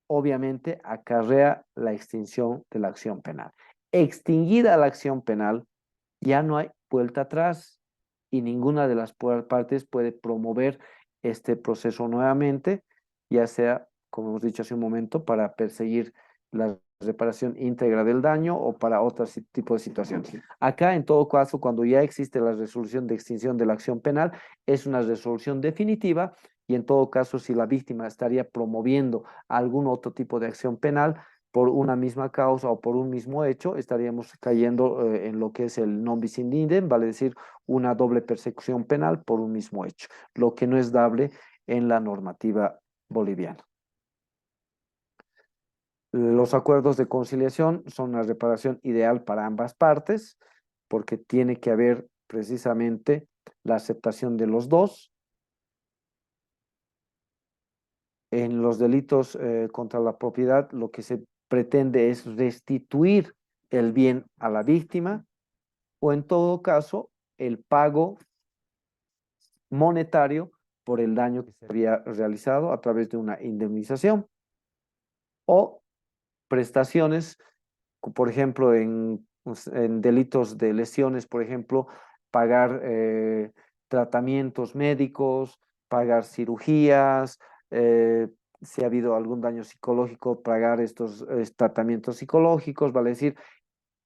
obviamente acarrea la extinción de la acción penal. Extinguida la acción penal, ya no hay vuelta atrás y ninguna de las partes puede promover este proceso nuevamente, ya sea, como hemos dicho hace un momento, para perseguir la reparación íntegra del daño o para otro tipo de situaciones. Acá, en todo caso, cuando ya existe la resolución de extinción de la acción penal, es una resolución definitiva y en todo caso, si la víctima estaría promoviendo algún otro tipo de acción penal, por una misma causa o por un mismo hecho, estaríamos cayendo en lo que es el non bis in idem, vale decir, una doble persecución penal por un mismo hecho, lo que no es dable en la normativa boliviana. Los acuerdos de conciliación son una reparación ideal para ambas partes, porque tiene que haber precisamente la aceptación de los dos. En los delitos contra la propiedad, lo que se pretende es restituir el bien a la víctima o en todo caso el pago monetario por el daño que se había realizado a través de una indemnización o prestaciones, por ejemplo, en delitos de lesiones, por ejemplo, pagar tratamientos médicos, pagar cirugías, si ha habido algún daño psicológico, pagar estos tratamientos psicológicos, vale decir,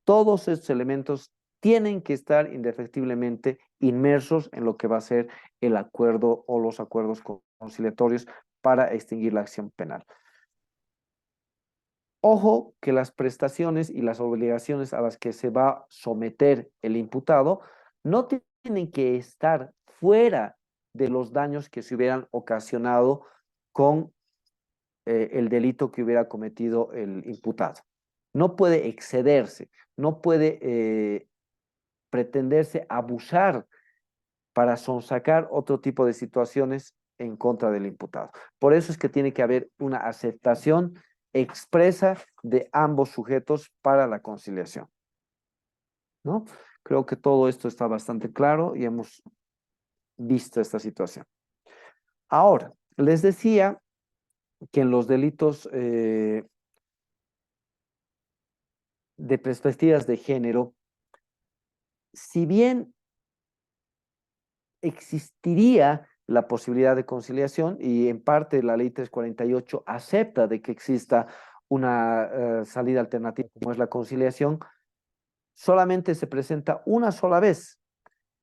todos estos elementos tienen que estar indefectiblemente inmersos en lo que va a ser el acuerdo o los acuerdos conciliatorios para extinguir la acción penal. Ojo que las prestaciones y las obligaciones a las que se va a someter el imputado no tienen que estar fuera de los daños que se hubieran ocasionado con el delito que hubiera cometido el imputado. No puede excederse, no puede pretenderse abusar para sonsacar otro tipo de situaciones en contra del imputado. Por eso es que tiene que haber una aceptación expresa de ambos sujetos para la conciliación, ¿no? Creo que todo esto está bastante claro y hemos visto esta situación. Ahora, les decía que en los delitos de perspectivas de género, si bien existiría la posibilidad de conciliación y en parte la ley 348 acepta de que exista una salida alternativa como es la conciliación, solamente se presenta una sola vez,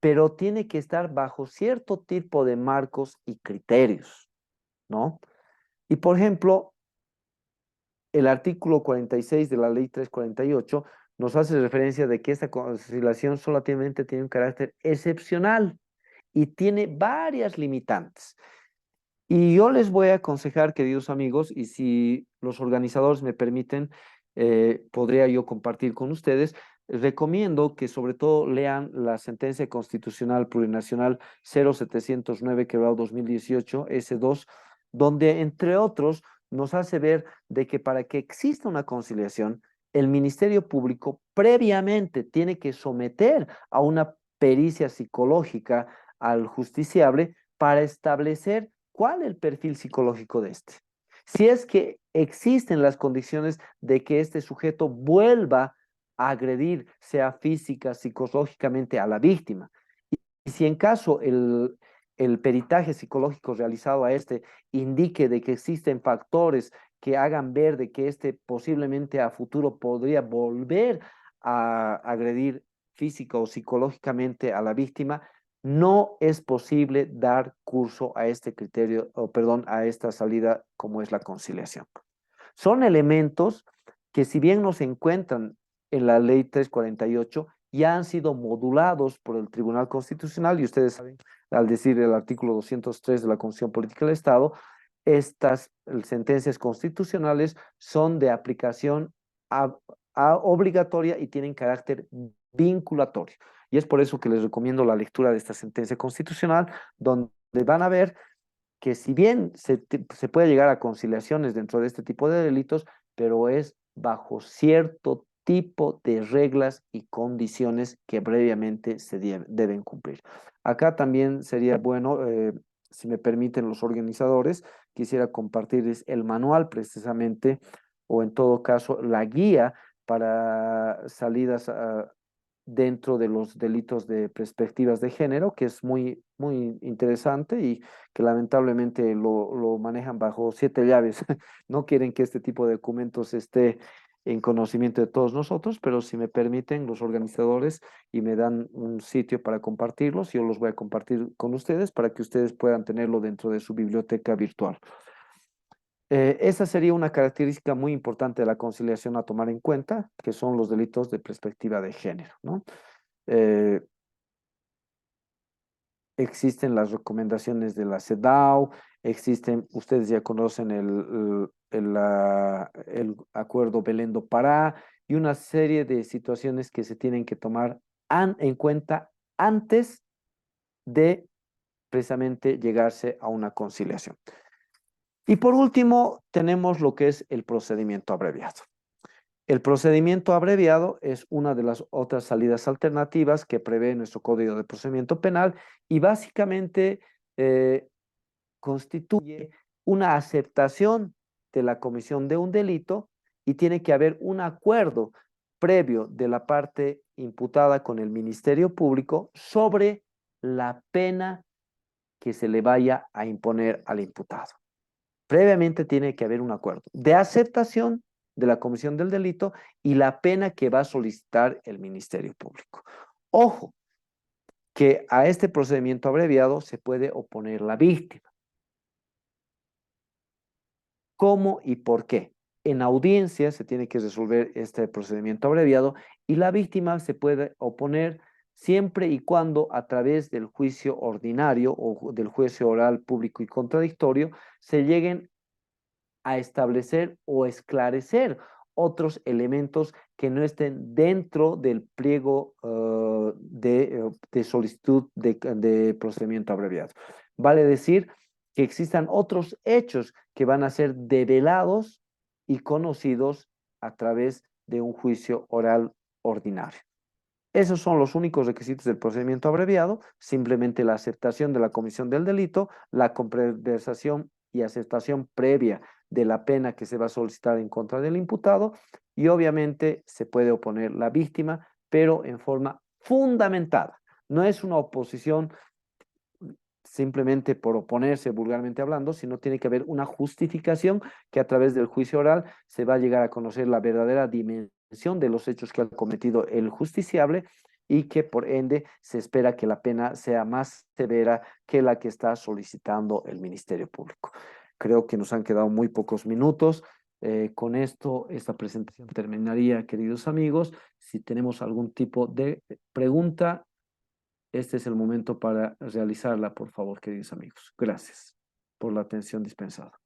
pero tiene que estar bajo cierto tipo de marcos y criterios, ¿no? Y por ejemplo, el artículo 46 de la ley 348 nos hace referencia de que esta conciliación solamente tiene un carácter excepcional y tiene varias limitantes. Y yo les voy a aconsejar, queridos amigos, y si los organizadores me permiten, podría yo compartir con ustedes, recomiendo que sobre todo lean la sentencia constitucional plurinacional 0709/2018, S2, donde entre otros nos hace ver de que para que exista una conciliación, el Ministerio Público previamente tiene que someter a una pericia psicológica al justiciable para establecer cuál es el perfil psicológico de este. Si es que existen las condiciones de que este sujeto vuelva a agredir, sea física, psicológicamente, a la víctima. Y si en caso el peritaje psicológico realizado a este indique de que existen factores que hagan ver de que este posiblemente a futuro podría volver a agredir física o psicológicamente a la víctima, no es posible dar curso a este criterio, o perdón, a esta salida como es la conciliación. Son elementos que si bien no se encuentran en la ley 348, ya han sido modulados por el Tribunal Constitucional y ustedes saben, al decir el artículo 203 de la Constitución Política del Estado, estas sentencias constitucionales son de aplicación obligatoria y tienen carácter vinculatorio. Y es por eso que les recomiendo la lectura de esta sentencia constitucional, donde van a ver que si bien se puede llegar a conciliaciones dentro de este tipo de delitos, pero es bajo cierto tipo de reglas y condiciones que previamente deben cumplir. Acá también sería bueno, si me permiten los organizadores, quisiera compartirles el manual precisamente, o en todo caso la guía para salidas dentro de los delitos de perspectivas de género, que es muy, muy interesante y que lamentablemente lo manejan bajo siete llaves. No quieren que este tipo de documentos esté en conocimiento de todos nosotros, pero si me permiten los organizadores y me dan un sitio para compartirlos, yo los voy a compartir con ustedes para que ustedes puedan tenerlo dentro de su biblioteca virtual. Esa sería una característica muy importante de la conciliación a tomar en cuenta, que son los delitos de perspectiva de género, ¿no? Eh, Existen las recomendaciones de la CEDAW, existen, ustedes ya conocen el acuerdo Belén do Pará y una serie de situaciones que se tienen que tomar en cuenta antes de precisamente llegarse a una conciliación. Y por último, tenemos lo que es el procedimiento abreviado. El procedimiento abreviado es una de las otras salidas alternativas que prevé nuestro Código de Procedimiento Penal y básicamente eh, constituye una aceptación de la comisión de un delito y tiene que haber un acuerdo previo de la parte imputada con el Ministerio Público sobre la pena que se le vaya a imponer al imputado. Previamente tiene que haber un acuerdo de aceptación de la comisión del delito y la pena que va a solicitar el Ministerio Público. Ojo, que a este procedimiento abreviado se puede oponer la víctima. ¿Cómo y por qué? En audiencia se tiene que resolver este procedimiento abreviado y la víctima se puede oponer siempre y cuando a través del juicio ordinario o del juicio oral público y contradictorio se lleguen a establecer o esclarecer otros elementos que no estén dentro del pliego de solicitud de procedimiento abreviado. Vale decir que existan otros hechos que van a ser develados y conocidos a través de un juicio oral ordinario. Esos son los únicos requisitos del procedimiento abreviado, simplemente la aceptación de la comisión del delito, la conversación y aceptación previa de la pena que se va a solicitar en contra del imputado y obviamente se puede oponer la víctima, pero en forma fundamentada. No es una oposición simplemente por oponerse vulgarmente hablando, sino tiene que haber una justificación que a través del juicio oral se va a llegar a conocer la verdadera dimensión de los hechos que ha cometido el justiciable y que por ende se espera que la pena sea más severa que la que está solicitando el Ministerio Público. Creo que nos han quedado muy pocos minutos. Con esto, esta presentación terminaría, queridos amigos. Si tenemos algún tipo de pregunta, este es el momento para realizarla, por favor, queridos amigos. Gracias por la atención dispensada.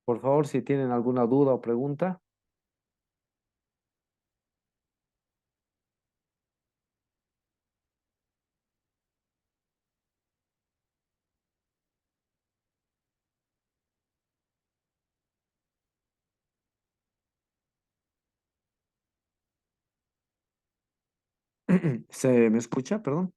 Por favor, si tienen alguna duda o pregunta. ¿Se me escucha? Perdón.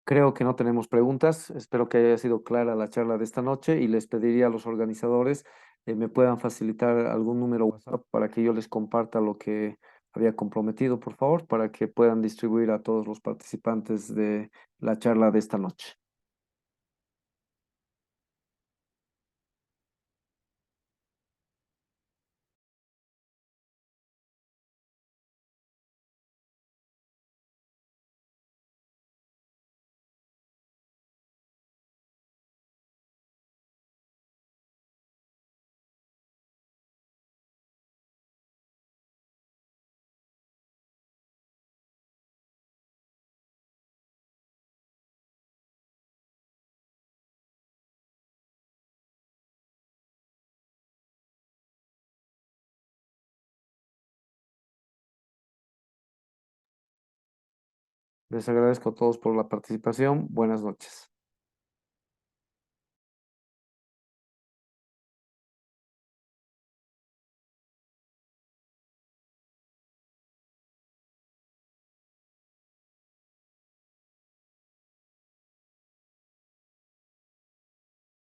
Creo que no tenemos preguntas. Espero que haya sido clara la charla de esta noche y les pediría a los organizadores me puedan facilitar algún número WhatsApp para que yo les comparta lo que había comprometido, por favor, para que puedan distribuir a todos los participantes de la charla de esta noche. Les agradezco a todos por la participación. Buenas noches.